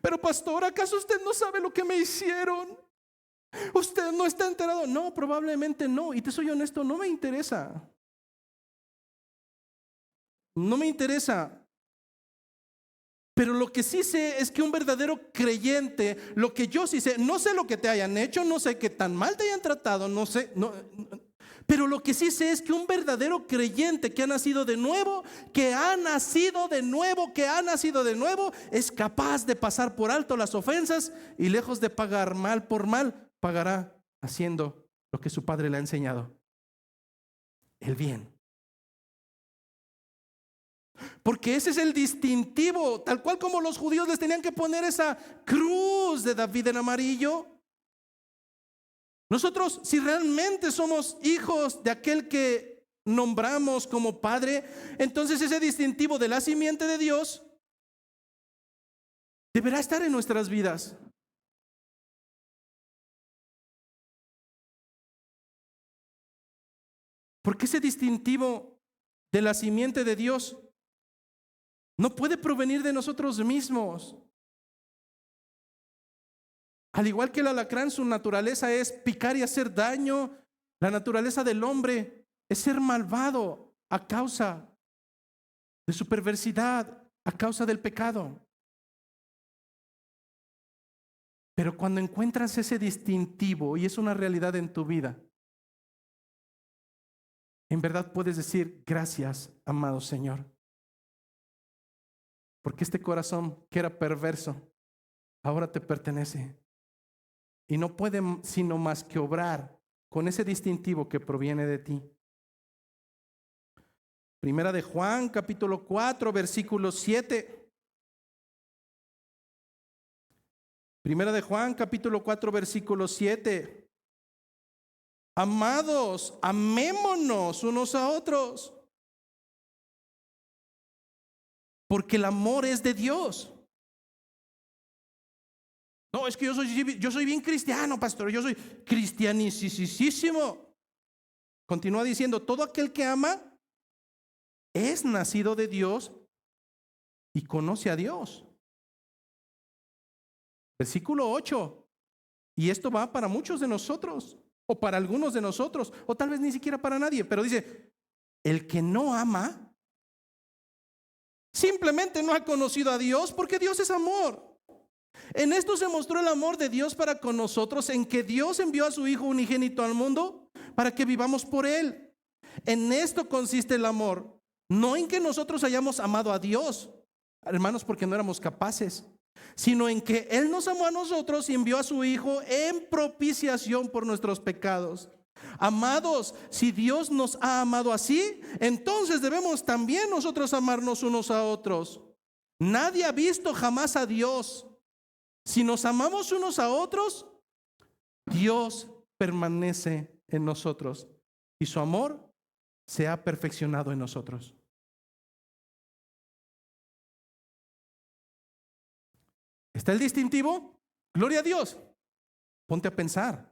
Pero pastor, ¿acaso usted no sabe lo que me hicieron? ¿Usted no está enterado? No, probablemente no. Y te soy honesto, no me interesa. No me interesa. Pero lo que sí sé es que un verdadero creyente, lo que yo sí sé, no sé lo que te hayan hecho, no sé qué tan mal te hayan tratado, no sé, pero lo que sí sé es que un verdadero creyente que ha nacido de nuevo, es capaz de pasar por alto las ofensas y lejos de pagar mal por mal, pagará haciendo lo que su padre le ha enseñado: el bien. Porque ese es el distintivo, tal cual como los judíos les tenían que poner esa cruz de David en amarillo. Nosotros, si realmente somos hijos de aquel que nombramos como Padre, entonces ese distintivo de la simiente de Dios deberá estar en nuestras vidas. Porque ese distintivo de la simiente de Dios no puede provenir de nosotros mismos. Al igual que el alacrán, su naturaleza es picar y hacer daño. La naturaleza del hombre es ser malvado a causa de su perversidad, a causa del pecado. Pero cuando encuentras ese distintivo y es una realidad en tu vida, en verdad puedes decir gracias, amado Señor. Porque este corazón que era perverso, ahora te pertenece. Y no puede sino más que obrar con ese distintivo que proviene de ti. Primera de Juan, capítulo 4, versículo 7. Primera de Juan, capítulo 4, versículo 7. Amados, amémonos unos a otros, porque el amor es de Dios. No, es que yo soy bien cristiano, pastor, yo soy cristianicísimo. Continúa diciendo, todo aquel que ama es nacido de Dios y conoce a Dios. Versículo 8. Y esto va para muchos de nosotros, o para algunos de nosotros, o tal vez ni siquiera para nadie, pero dice, el que no ama, simplemente no ha conocido a Dios, porque Dios es amor. En esto se mostró el amor de Dios para con nosotros, en que Dios envió a su Hijo unigénito al mundo para que vivamos por Él. En esto consiste el amor, no en que nosotros hayamos amado a Dios, hermanos, porque no éramos capaces, sino en que Él nos amó a nosotros y envió a su Hijo en propiciación por nuestros pecados. Amados, si Dios nos ha amado así, entonces debemos también nosotros amarnos unos a otros. Nadie ha visto jamás a Dios. Si nos amamos unos a otros, Dios permanece en nosotros y su amor se ha perfeccionado en nosotros. ¿Está el distintivo? Gloria a Dios. Ponte a pensar.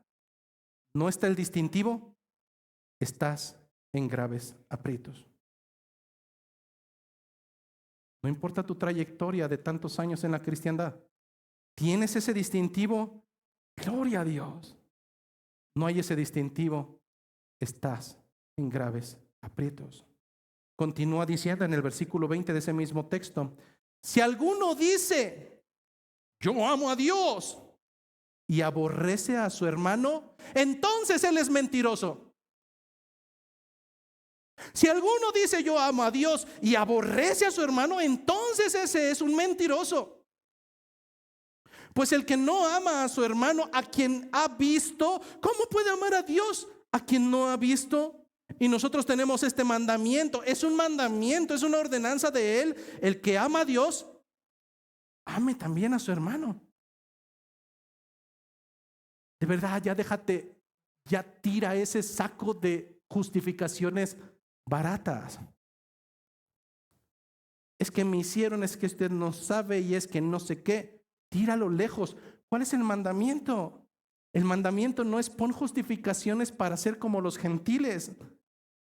¿No está el distintivo? Estás en graves aprietos. No importa tu trayectoria de tantos años en la cristiandad. ¿Tienes ese distintivo? Gloria a Dios. No hay ese distintivo. Estás en graves aprietos. Continúa diciendo en el versículo 20 de ese mismo texto: si alguno dice, yo amo a Dios, y aborrece a su hermano, entonces él es mentiroso. Si alguno dice, yo amo a Dios, y aborrece a su hermano, entonces ese es un mentiroso. Pues el que no ama a su hermano, a quien ha visto, ¿cómo puede amar a Dios a quien no ha visto? Y nosotros tenemos este mandamiento. Es un mandamiento, es una ordenanza de Él. El que ama a Dios, ame también a su hermano. De verdad, ya déjate, ya tira ese saco de justificaciones baratas. Es que me hicieron, es que usted no sabe y es que no sé qué. Tíralo lejos. ¿Cuál es el mandamiento? El mandamiento no es pon justificaciones para ser como los gentiles.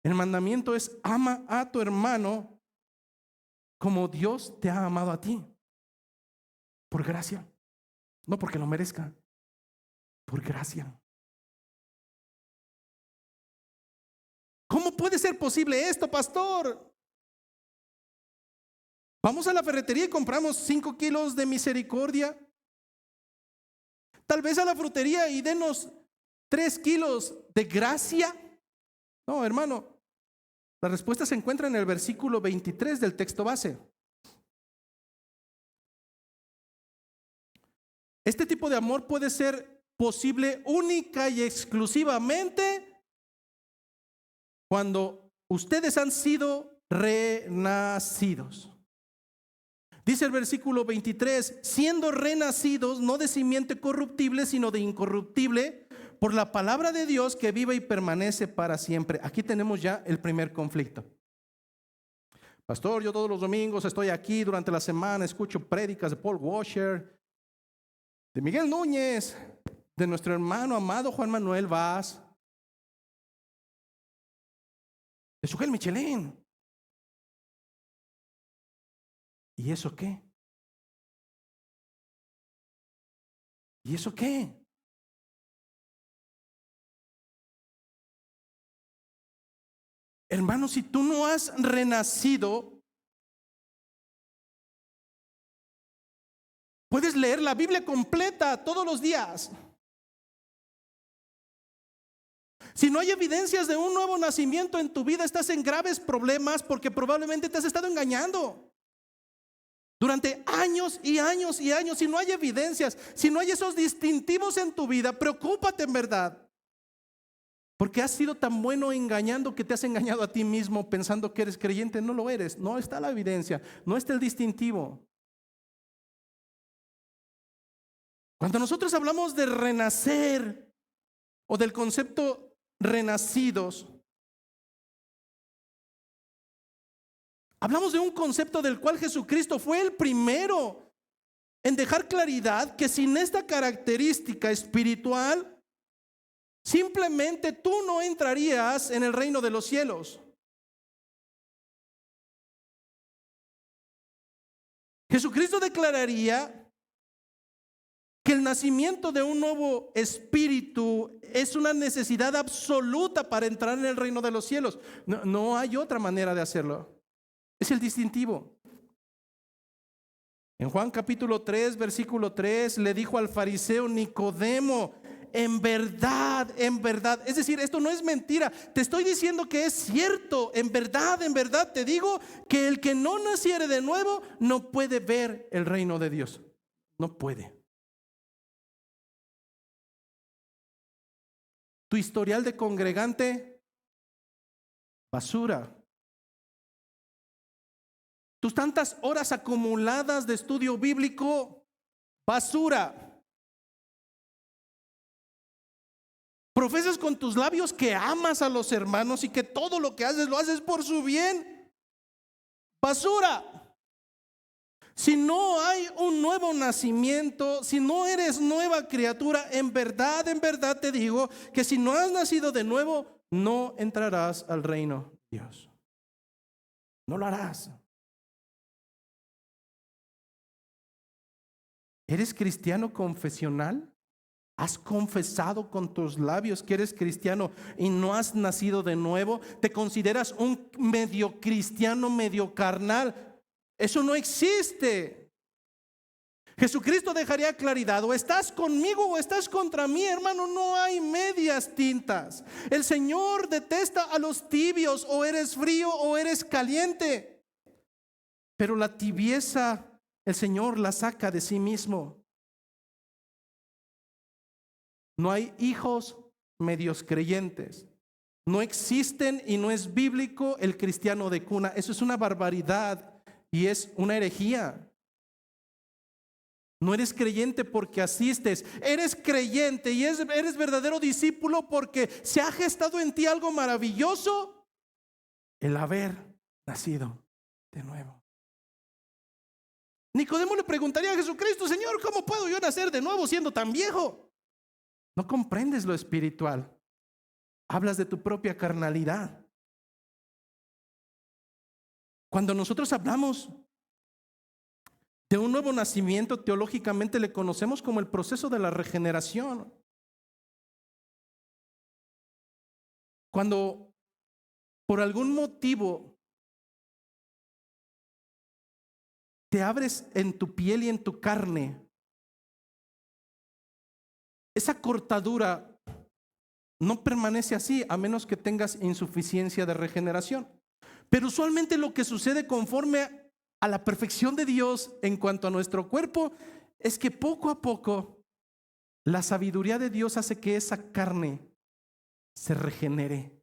El mandamiento es ama a tu hermano como Dios te ha amado a ti. Por gracia. No porque lo merezca. Por gracia. ¿Cómo puede ser posible esto, pastor? Vamos a la ferretería y compramos 5 kilos de misericordia. Tal vez a la frutería y denos 3 kilos de gracia. No, hermano. La respuesta se encuentra en el versículo 23 del texto base. Este tipo de amor puede ser posible única y exclusivamente cuando ustedes han sido renacidos. Dice el versículo 23, siendo renacidos no de simiente corruptible, sino de incorruptible, por la palabra de Dios que vive y permanece para siempre. Aquí tenemos ya el primer conflicto. Pastor, yo todos los domingos estoy aquí durante la semana, escucho prédicas de Paul Washer, de Miguel Núñez, de nuestro hermano amado Juan Manuel Vaz, de Sugel Michelén. ¿Y eso qué? ¿Y eso qué? Hermano, si tú no has renacido, puedes leer la Biblia completa todos los días. Si no hay evidencias de un nuevo nacimiento en tu vida, estás en graves problemas porque probablemente te has estado engañando durante años y años y años. Si no hay evidencias, si no hay esos distintivos en tu vida, preocúpate en verdad. Porque has sido tan bueno engañando que te has engañado a ti mismo pensando que eres creyente. No lo eres, no está la evidencia, no está el distintivo. Cuando nosotros hablamos de renacer o del concepto renacidos, hablamos de un concepto del cual Jesucristo fue el primero en dejar claridad que sin esta característica espiritual, simplemente tú no entrarías en el reino de los cielos. Jesucristo declararía que el nacimiento de un nuevo espíritu es una necesidad absoluta para entrar en el reino de los cielos. No hay otra manera de hacerlo. Es el distintivo. En Juan capítulo 3, versículo 3, le dijo al fariseo Nicodemo: en verdad, es decir, esto no es mentira, te estoy diciendo que es cierto, en verdad te digo que el que no naciere de nuevo no puede ver el reino de Dios. No puede. Tu historial de congregante, basura. Tus tantas horas acumuladas de estudio bíblico, basura. Profesas con tus labios que amas a los hermanos y que todo lo que haces lo haces por su bien, basura. Si no hay un nuevo nacimiento, si no eres nueva criatura, en verdad te digo que si no has nacido de nuevo, no entrarás al reino de Dios. No lo harás. ¿Eres cristiano confesional? ¿Has confesado con tus labios que eres cristiano y no has nacido de nuevo? ¿Te consideras un medio cristiano, medio carnal? Eso no existe. Jesucristo dejaría claridad: o estás conmigo o estás contra mí, hermano. No hay medias tintas. El Señor detesta a los tibios. O eres frío o eres caliente. Pero la tibieza el Señor la saca de sí mismo. No hay hijos medios creyentes. No existen y no es bíblico el cristiano de cuna. Eso es una barbaridad y es una herejía. No eres creyente porque asistes. Eres creyente y eres verdadero discípulo porque se ha gestado en ti algo maravilloso: el haber nacido de nuevo. Nicodemo le preguntaría a Jesucristo: Señor, ¿cómo puedo yo nacer de nuevo siendo tan viejo? No comprendes lo espiritual. Hablas de tu propia carnalidad. Cuando nosotros hablamos de un nuevo nacimiento, teológicamente le conocemos como el proceso de la regeneración. Cuando por algún motivo te abres en tu piel y en tu carne, esa cortadura no permanece así a menos que tengas insuficiencia de regeneración. Pero usualmente lo que sucede conforme a la perfección de Dios en cuanto a nuestro cuerpo es que poco a poco la sabiduría de Dios hace que esa carne se regenere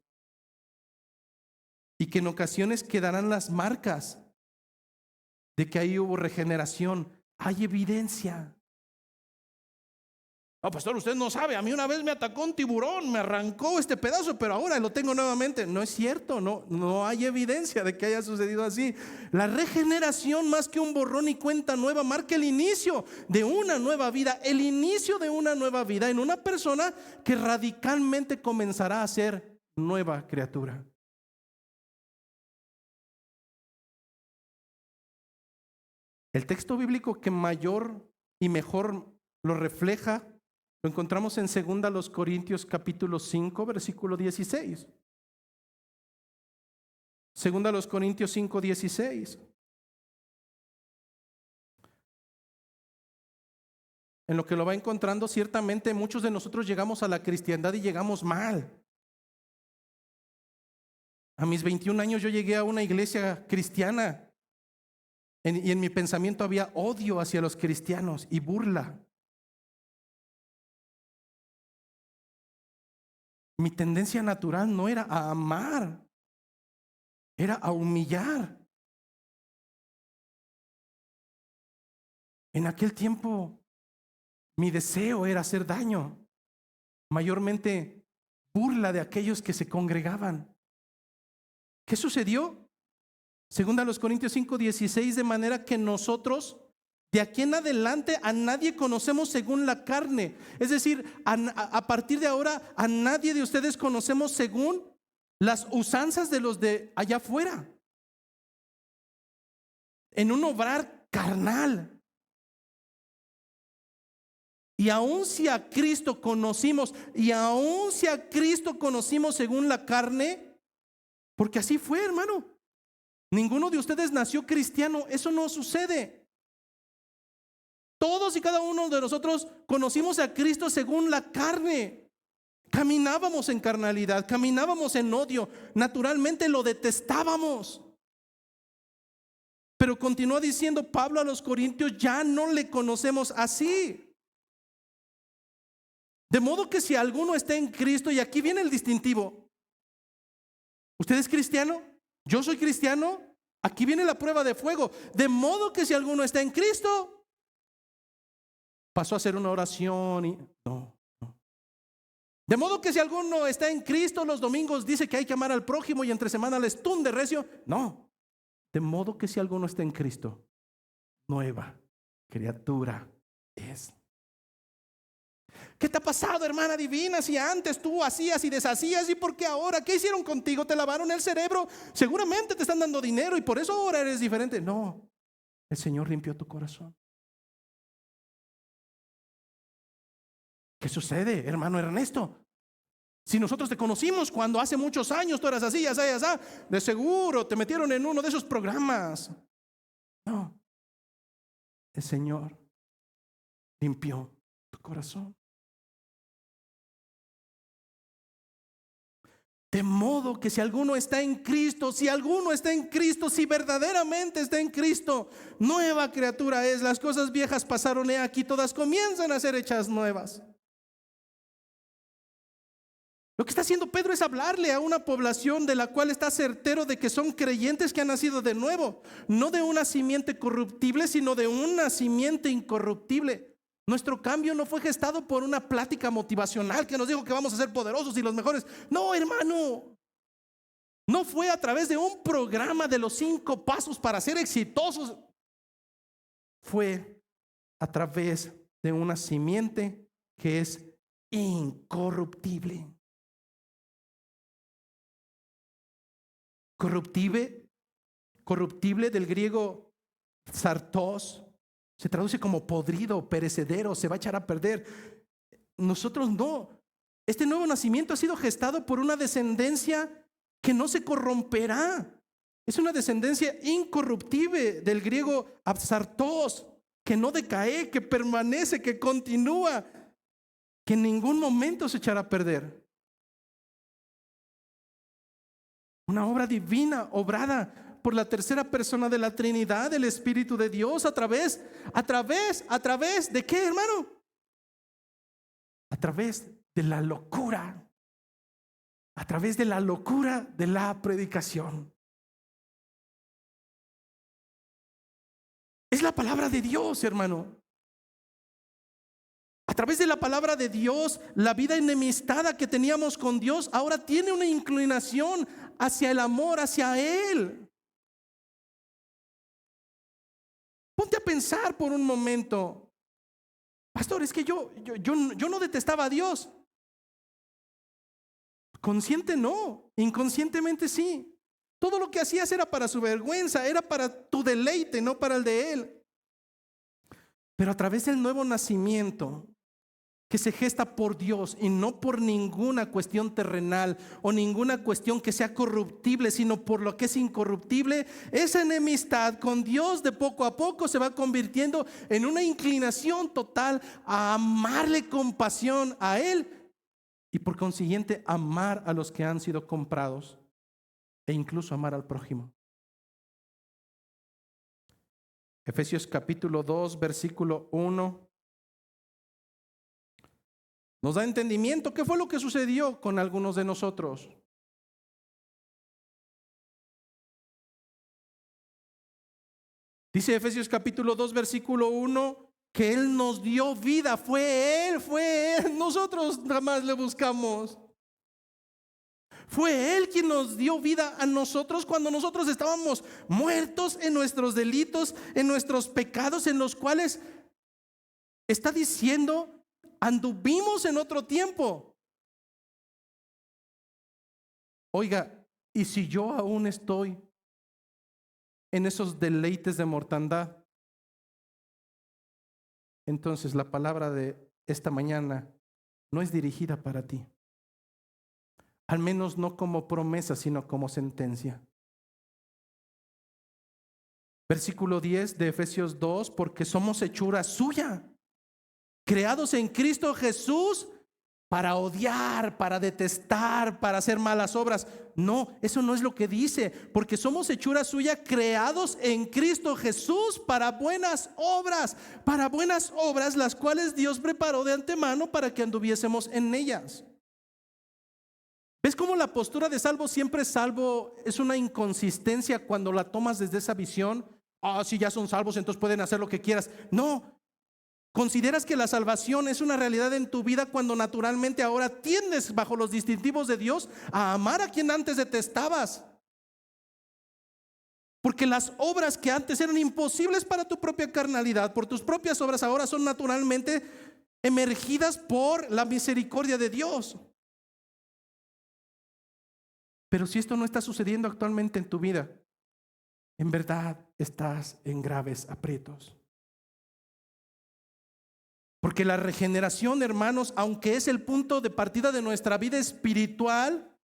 y que en ocasiones quedarán las marcas de que ahí hubo regeneración. Hay evidencia. No, pastor, usted no sabe, a mí una vez me atacó un tiburón, me arrancó este pedazo, pero ahora lo tengo nuevamente. No es cierto, no hay evidencia de que haya sucedido así. La regeneración, más que un borrón y cuenta nueva, marca el inicio de una nueva vida, el inicio de una nueva vida en una persona que radicalmente comenzará a ser nueva criatura. El texto bíblico que mayor y mejor lo refleja lo encontramos en 2 Corintios capítulo 5, versículo 16. 2 Corintios 5, 16. En lo que lo va encontrando, ciertamente muchos de nosotros llegamos a la cristiandad y llegamos mal. A mis 21 años yo llegué a una iglesia cristiana y en mi pensamiento había odio hacia los cristianos y burla. Mi tendencia natural no era a amar, era a humillar. En aquel tiempo mi deseo era hacer daño, mayormente burla de aquellos que se congregaban. ¿Qué sucedió? Según a los Corintios 5:16, de manera que nosotros de aquí en adelante a nadie conocemos según la carne. Es decir, a partir de ahora a nadie de ustedes conocemos según las usanzas de los de allá afuera, en un obrar carnal. Y aun si a Cristo conocimos, según la carne, porque así fue, hermano. Ninguno de ustedes nació cristiano, eso no sucede. Todos y cada uno de nosotros conocimos a Cristo según la carne. Caminábamos en carnalidad, caminábamos en odio, naturalmente lo detestábamos. Pero continúa diciendo Pablo a los Corintios, ya no le conocemos así. De modo que si alguno está en Cristo, y aquí viene el distintivo. ¿Usted es cristiano? ¿Yo soy cristiano? Aquí viene la prueba de fuego. De modo que si alguno está en Cristo, pasó a hacer una oración y no. De modo que si alguno está en Cristo, los domingos dice que hay que amar al prójimo y entre semana les tunde recio. No. De modo que si alguno está en Cristo, nueva criatura es. ¿Qué te ha pasado, hermana divina? Si antes tú hacías y deshacías, ¿y por qué ahora? ¿Qué hicieron contigo? ¿Te lavaron el cerebro? Seguramente te están dando dinero y por eso ahora eres diferente. No, el Señor limpió tu corazón. ¿Qué sucede, hermano Ernesto? Si nosotros te conocimos cuando hace muchos años tú eras así, así, así, de seguro te metieron en uno de esos programas. No, el Señor limpió tu corazón. De modo que si alguno está en Cristo, si verdaderamente está en Cristo, nueva criatura es. Las cosas viejas pasaron, he aquí, todas comienzan a ser hechas nuevas. Lo que está haciendo Pedro es hablarle a una población de la cual está certero de que son creyentes que han nacido de nuevo, no de una simiente corruptible, sino de una simiente incorruptible. Nuestro cambio no fue gestado por una plática motivacional que nos dijo que vamos a ser poderosos y los mejores. No, hermano. No fue a través de un programa de los 5 pasos para ser exitosos. Fue a través de una simiente que es incorruptible. Corruptible del griego sartos. Se traduce como podrido, perecedero, se va a echar a perder. Nosotros no. Este nuevo nacimiento ha sido gestado por una descendencia que no se corromperá. Es una descendencia incorruptible del griego absartos, que no decae, que permanece, que continúa, que en ningún momento se echará a perder. Una obra divina, obrada por la tercera persona de la Trinidad, el Espíritu de Dios, a través ¿de qué, hermano? A través de la locura. A través de la locura de la predicación. Es la palabra de Dios, hermano. A través de la palabra de Dios, la vida enemistada que teníamos con Dios ahora tiene una inclinación hacia el amor, hacia Él. Ponte a pensar por un momento. Pastor, es que yo no detestaba a Dios. Consciente no, inconscientemente sí. Todo lo que hacías era para su vergüenza, era para tu deleite, no para el de Él. Pero a través del nuevo nacimiento, que se gesta por Dios y no por ninguna cuestión terrenal o ninguna cuestión que sea corruptible, sino por lo que es incorruptible, esa enemistad con Dios de poco a poco se va convirtiendo en una inclinación total a amarle con pasión a Él y por consiguiente amar a los que han sido comprados e incluso amar al prójimo. Efesios capítulo 2, versículo 1. Nos da entendimiento. ¿Qué fue lo que sucedió con algunos de nosotros? Dice Efesios capítulo 2, versículo 1, que Él nos dio vida. Fue Él. Nosotros nada más le buscamos. Fue Él quien nos dio vida a nosotros cuando nosotros estábamos muertos en nuestros delitos, en nuestros pecados, en los cuales está diciendo, anduvimos en otro tiempo. Oiga, ¿y si yo aún estoy en esos deleites de mortandad? Entonces la palabra de esta mañana no es dirigida para ti. Al menos no como promesa, sino como sentencia. Versículo 10 de Efesios 2, porque somos hechura suya, creados en Cristo Jesús para odiar, para detestar, para hacer malas obras. No, eso no es lo que dice, porque somos hechura suya, creados en Cristo Jesús para buenas obras, las cuales Dios preparó de antemano para que anduviésemos en ellas. ¿Ves cómo la postura de salvo siempre es salvo? Es una inconsistencia cuando la tomas desde esa visión. Si ya son salvos, entonces pueden hacer lo que quieras. No, consideras que la salvación es una realidad en tu vida cuando naturalmente ahora tiendes bajo los distintivos de Dios a amar a quien antes detestabas. Porque las obras que antes eran imposibles para tu propia carnalidad, por tus propias obras, ahora son naturalmente emergidas por la misericordia de Dios. Pero si esto no está sucediendo actualmente en tu vida, en verdad estás en graves aprietos. Porque la regeneración, hermanos, aunque es el punto de partida de nuestra vida espiritual,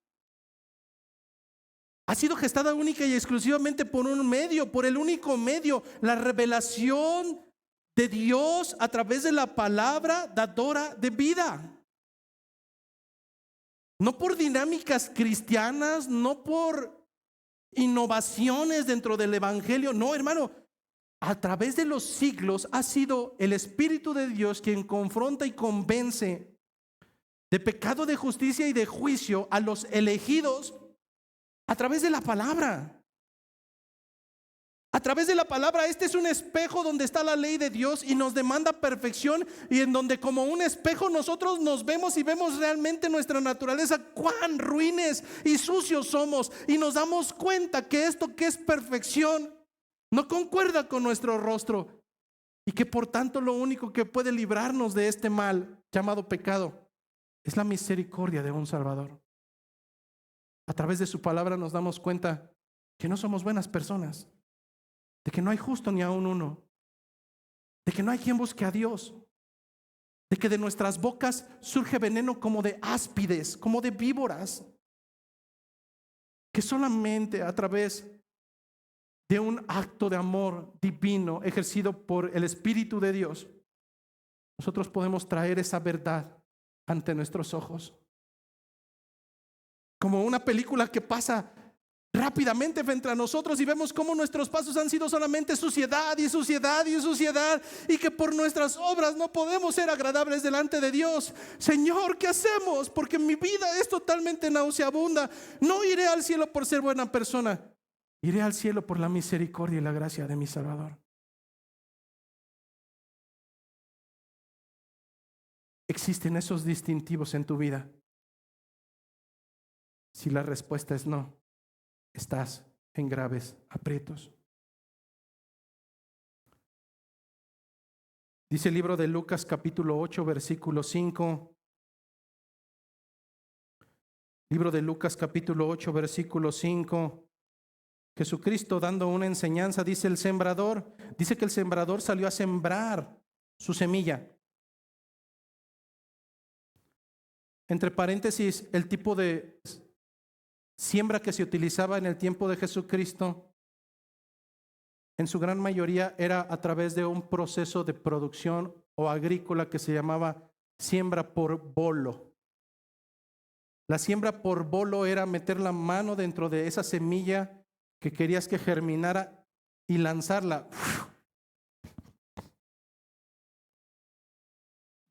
ha sido gestada única y exclusivamente por un medio, por el único medio, la revelación de Dios a través de la palabra dadora de vida. No por dinámicas cristianas, no por innovaciones dentro del evangelio. No, hermano, a través de los siglos ha sido el Espíritu de Dios quien confronta y convence de pecado, de justicia y de juicio a los elegidos a través de la palabra. A través de la palabra, este es un espejo donde está la ley de Dios y nos demanda perfección, y en donde como un espejo nosotros nos vemos y vemos realmente nuestra naturaleza, cuán ruines y sucios somos, y nos damos cuenta que esto que es perfección no concuerda con nuestro rostro, y que por tanto lo único que puede librarnos de este mal llamado pecado es la misericordia de un Salvador. A través de su palabra nos damos cuenta que no somos buenas personas, de que no hay justo ni aún uno, de que no hay quien busque a Dios, de que de nuestras bocas surge veneno como de áspides, como de víboras, que solamente a través de un acto de amor divino ejercido por el Espíritu de Dios, nosotros podemos traer esa verdad ante nuestros ojos. Como una película que pasa rápidamente frente a nosotros y vemos cómo nuestros pasos han sido solamente suciedad y suciedad y suciedad, y que por nuestras obras no podemos ser agradables delante de Dios. Señor, ¿qué hacemos? Porque mi vida es totalmente nauseabunda. No iré al cielo por ser buena persona, iré al cielo por la misericordia y la gracia de mi Salvador. ¿Existen esos distintivos en tu vida? Si la respuesta es no, estás en graves aprietos. Dice el libro de Lucas capítulo 8 versículo 5. Libro de Lucas capítulo 8 versículo 5. Jesucristo dando una enseñanza, dice que el sembrador salió a sembrar su semilla. Entre paréntesis, el tipo de siembra que se utilizaba en el tiempo de Jesucristo, en su gran mayoría era a través de un proceso de producción o agrícola que se llamaba siembra por bolo. La siembra por bolo era meter la mano dentro de esa semilla que querías que germinara y lanzarla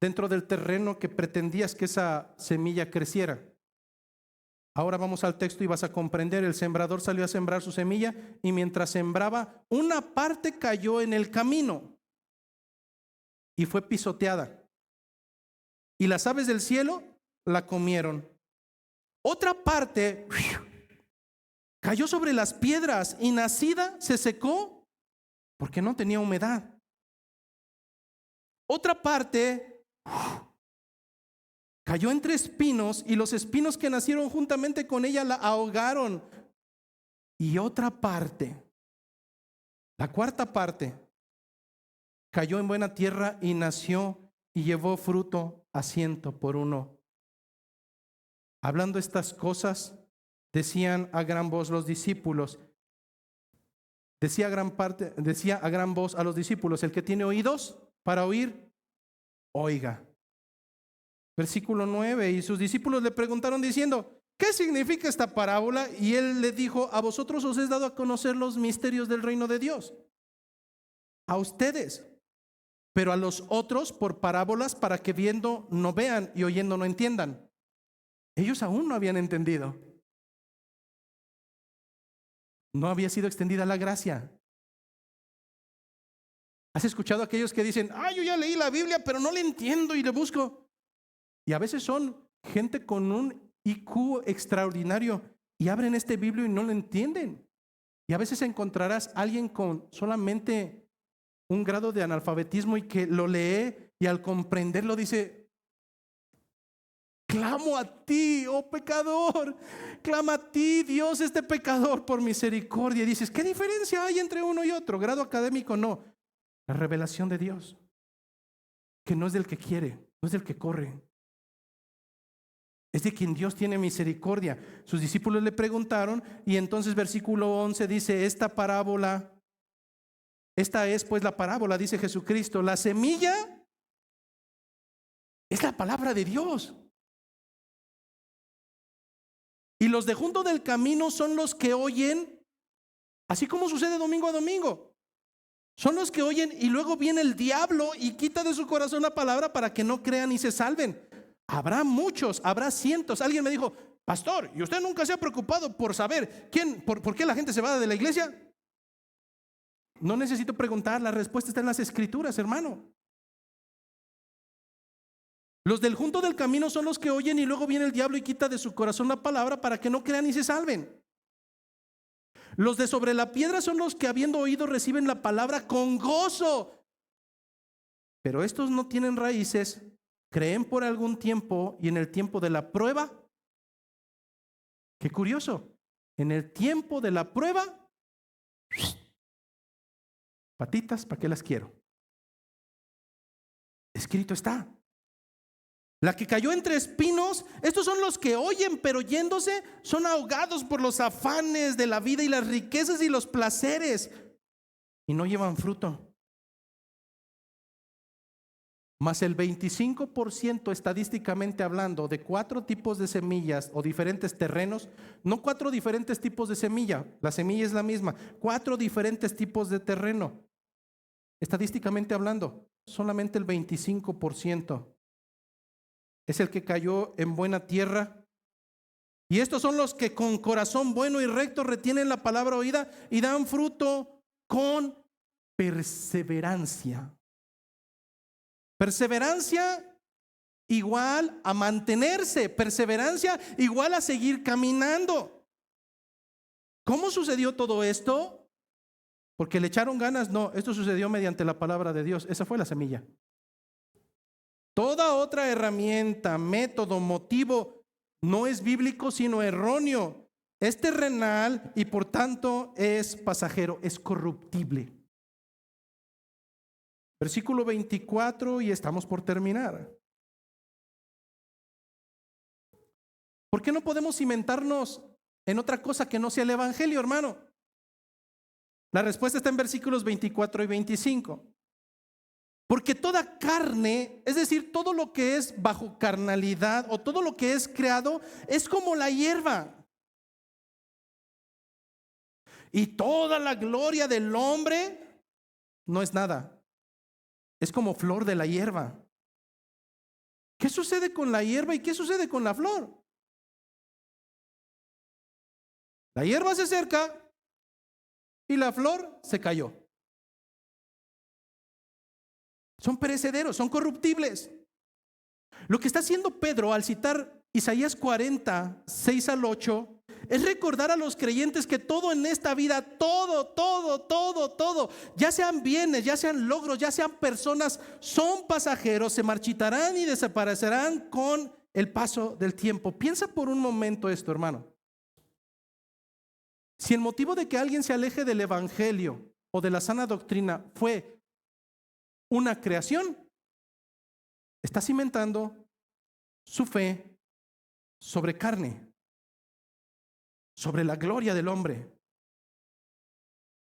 dentro del terreno que pretendías que esa semilla creciera. Ahora vamos al texto y vas a comprender. El sembrador salió a sembrar su semilla y mientras sembraba, una parte cayó en el camino y fue pisoteada. Y las aves del cielo la comieron. Otra parte cayó sobre las piedras y nacida se secó porque no tenía humedad. Otra parte cayó entre espinos y los espinos que nacieron juntamente con ella la ahogaron. Y otra parte, la cuarta parte, cayó en buena tierra y nació y llevó fruto a 100 por 1. Hablando estas cosas, decían a gran voz los discípulos, decía a gran voz a los discípulos: el que tiene oídos para oír, oiga. Versículo 9, y sus discípulos le preguntaron diciendo: ¿qué significa esta parábola? Y él le dijo: a vosotros os es dado a conocer los misterios del reino de Dios, a ustedes, pero a los otros por parábolas, para que viendo no vean y oyendo no entiendan. Ellos aún no habían entendido. No había sido extendida la gracia. ¿Has escuchado a aquellos que dicen: yo ya leí la Biblia, pero no le entiendo y le busco? Y a veces son gente con un IQ extraordinario y abren este Biblia y no lo entienden. Y a veces encontrarás a alguien con solamente un grado de analfabetismo y que lo lee y al comprenderlo dice: clamo a ti, oh pecador, clama a ti, Dios, este pecador, por misericordia. Y dices: ¿qué diferencia hay entre uno y otro? Grado académico, no. La revelación de Dios, que no es del que quiere, no es del que corre, es de quien Dios tiene misericordia. Sus discípulos le preguntaron y entonces versículo 11 dice: esta es pues la parábola, dice Jesucristo. La semilla es la palabra de Dios. Y los de junto del camino son los que oyen, así como sucede domingo a domingo. Son los que oyen y luego viene el diablo y quita de su corazón la palabra para que no crean y se salven. Habrá muchos, habrá cientos. Alguien me dijo: pastor, ¿y usted nunca se ha preocupado por saber por qué la gente se va de la iglesia? No necesito preguntar, la respuesta está en las escrituras, hermano. Los del junto del camino son los que oyen y luego viene el diablo y quita de su corazón la palabra para que no crean y se salven. Los de sobre la piedra son los que, habiendo oído, reciben la palabra con gozo. Pero estos no tienen raíces, creen por algún tiempo y en el tiempo de la prueba, qué curioso, en el tiempo de la prueba, patitas, ¿para qué las quiero? Escrito está. La que cayó entre espinos, estos son los que oyen, pero yéndose son ahogados por los afanes de la vida y las riquezas y los placeres, y no llevan fruto. Más el 25%, estadísticamente hablando, de 4 tipos de semillas o diferentes terrenos, no 4 diferentes tipos de semilla, la semilla es la misma, 4 diferentes tipos de terreno. Estadísticamente hablando, solamente el 25% es el que cayó en buena tierra. Y estos son los que con corazón bueno y recto retienen la palabra oída y dan fruto con perseverancia. Perseverancia igual a mantenerse, perseverancia igual a seguir caminando. ¿Cómo sucedió todo esto? ¿Porque le echaron ganas? No, esto sucedió mediante la palabra de Dios. Esa fue la semilla. Toda otra herramienta, método, motivo no es bíblico sino erróneo. Es terrenal y por tanto es pasajero, es corruptible. Versículo 24 y estamos por terminar. ¿Por qué no podemos cimentarnos en otra cosa que no sea el evangelio, hermano? La respuesta está en versículos 24 y 25. Porque toda carne, es decir, todo lo que es bajo carnalidad o todo lo que es creado, es como la hierba. Y toda la gloria del hombre no es nada. Es como flor de la hierba. ¿Qué sucede con la hierba y qué sucede con la flor? La hierba se seca y la flor se cayó. Son perecederos, son corruptibles. Lo que está haciendo Pedro al citar Isaías 40, 6 al 8, es recordar a los creyentes que todo en esta vida, todo, ya sean bienes, ya sean logros, ya sean personas, son pasajeros, se marchitarán y desaparecerán con el paso del tiempo. Piensa por un momento esto, hermano. Si el motivo de que alguien se aleje del evangelio o de la sana doctrina fue una creación, está cimentando su fe sobre carne, sobre la gloria del hombre.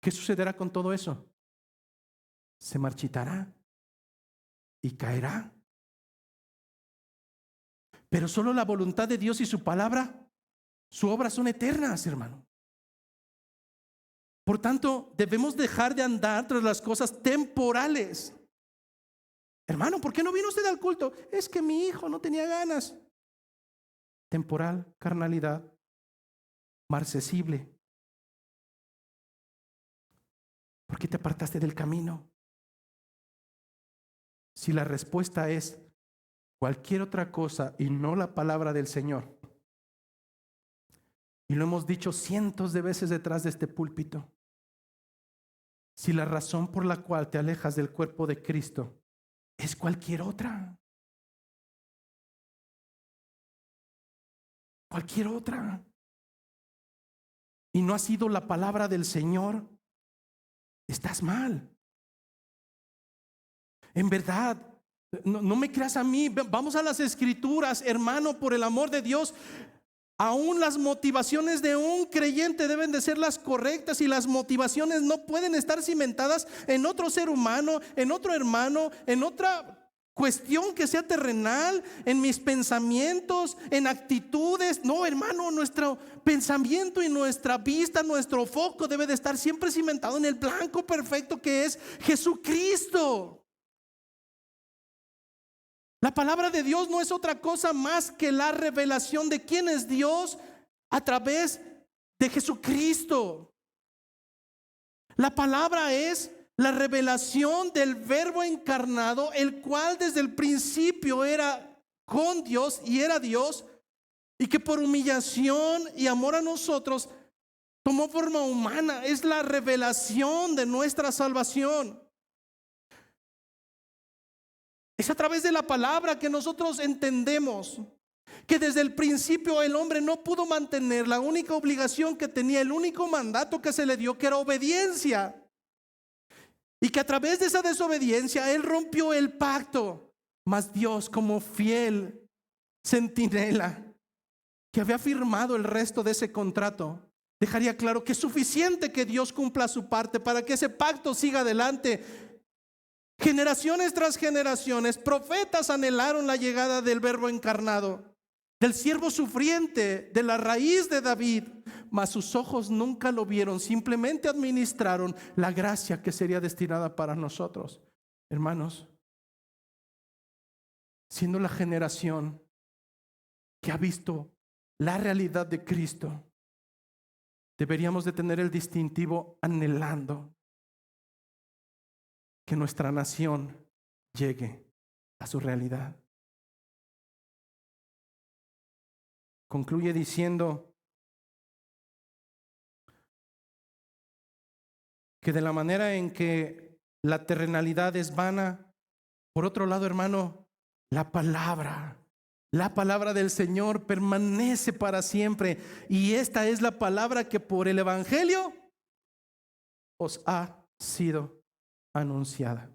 ¿Qué sucederá con todo eso? Se marchitará y caerá. Pero solo la voluntad de Dios y su palabra, su obra son eternas, hermano. Por tanto, debemos dejar de andar tras las cosas temporales. Hermano, ¿por qué no vino usted al culto? Es que mi hijo no tenía ganas. Temporal, carnalidad, marcesible. ¿Por qué te apartaste del camino? Si la respuesta es cualquier otra cosa y no la palabra del Señor, y lo hemos dicho cientos de veces detrás de este púlpito, si la razón por la cual te alejas del cuerpo de Cristo es cualquier otra, y no ha sido la palabra del Señor, estás mal. En verdad, no me creas a mí, vamos a las escrituras, hermano, por el amor de Dios. Aún las motivaciones de un creyente deben de ser las correctas, y las motivaciones no pueden estar cimentadas en otro ser humano, en otro hermano, en otra cuestión que sea terrenal, en mis pensamientos, en actitudes. No, hermano, nuestro pensamiento y nuestra vista, nuestro foco debe de estar siempre cimentado en el blanco perfecto que es Jesucristo. La palabra de Dios no es otra cosa más que la revelación de quién es Dios a través de Jesucristo. La palabra es la revelación del Verbo encarnado, el cual desde el principio era con Dios y era Dios, y que por humillación y amor a nosotros tomó forma humana. Es la revelación de nuestra salvación. Es a través de la palabra que nosotros entendemos que desde el principio el hombre no pudo mantener la única obligación que tenía, el único mandato que se le dio, que era obediencia. Y que a través de esa desobediencia él rompió el pacto. Mas Dios, como fiel centinela que había firmado el resto de ese contrato, dejaría claro que es suficiente que Dios cumpla su parte para que ese pacto siga adelante. Generaciones tras generaciones, profetas anhelaron la llegada del Verbo encarnado, del siervo sufriente, de la raíz de David, mas sus ojos nunca lo vieron, simplemente administraron la gracia que sería destinada para nosotros. Hermanos, siendo la generación que ha visto la realidad de Cristo, deberíamos de tener el distintivo anhelando que nuestra nación llegue a su realidad. Concluye diciendo que de la manera en que la terrenalidad es vana, por otro lado, hermano, la palabra del Señor permanece para siempre, y esta es la palabra que por el evangelio os ha sido anunciada.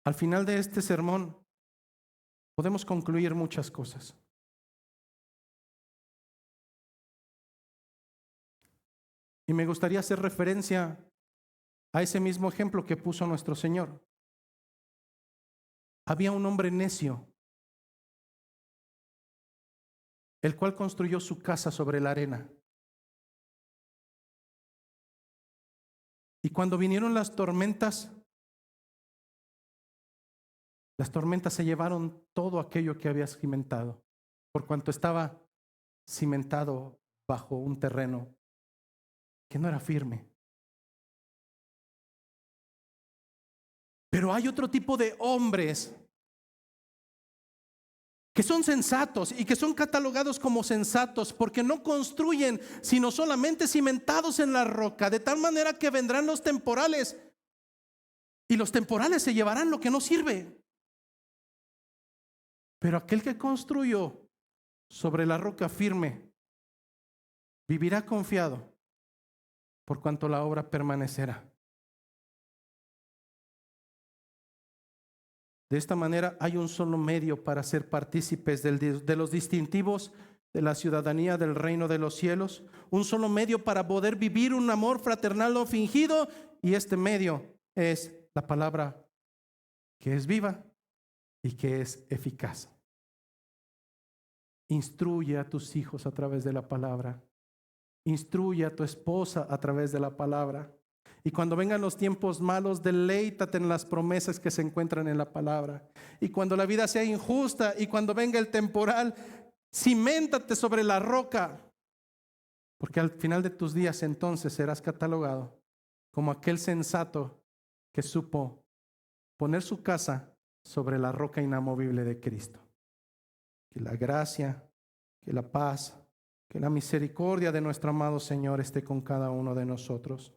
Al final de este sermón podemos concluir muchas cosas. Y me gustaría hacer referencia a ese mismo ejemplo que puso nuestro Señor. Había un hombre necio, el cual construyó su casa sobre la arena. Y cuando vinieron las tormentas se llevaron todo aquello que había cimentado, por cuanto estaba cimentado bajo un terreno que no era firme. Pero hay otro tipo de hombres que son sensatos y que son catalogados como sensatos porque no construyen, sino solamente cimentados en la roca, de tal manera que vendrán los temporales y los temporales se llevarán lo que no sirve. Pero aquel que construyó sobre la roca firme vivirá confiado por cuanto la obra permanecerá. De esta manera hay un solo medio para ser partícipes de los distintivos de la ciudadanía del reino de los cielos, un solo medio para poder vivir un amor fraternal no fingido, y este medio es la palabra que es viva y que es eficaz. Instruye a tus hijos a través de la palabra. Instruye a tu esposa a través de la palabra. Y cuando vengan los tiempos malos, deleítate en las promesas que se encuentran en la palabra. Y cuando la vida sea injusta y cuando venga el temporal, ciméntate sobre la roca. Porque al final de tus días entonces serás catalogado como aquel sensato que supo poner su casa sobre la roca inamovible de Cristo. Que la gracia, que la paz, que la misericordia de nuestro amado Señor esté con cada uno de nosotros.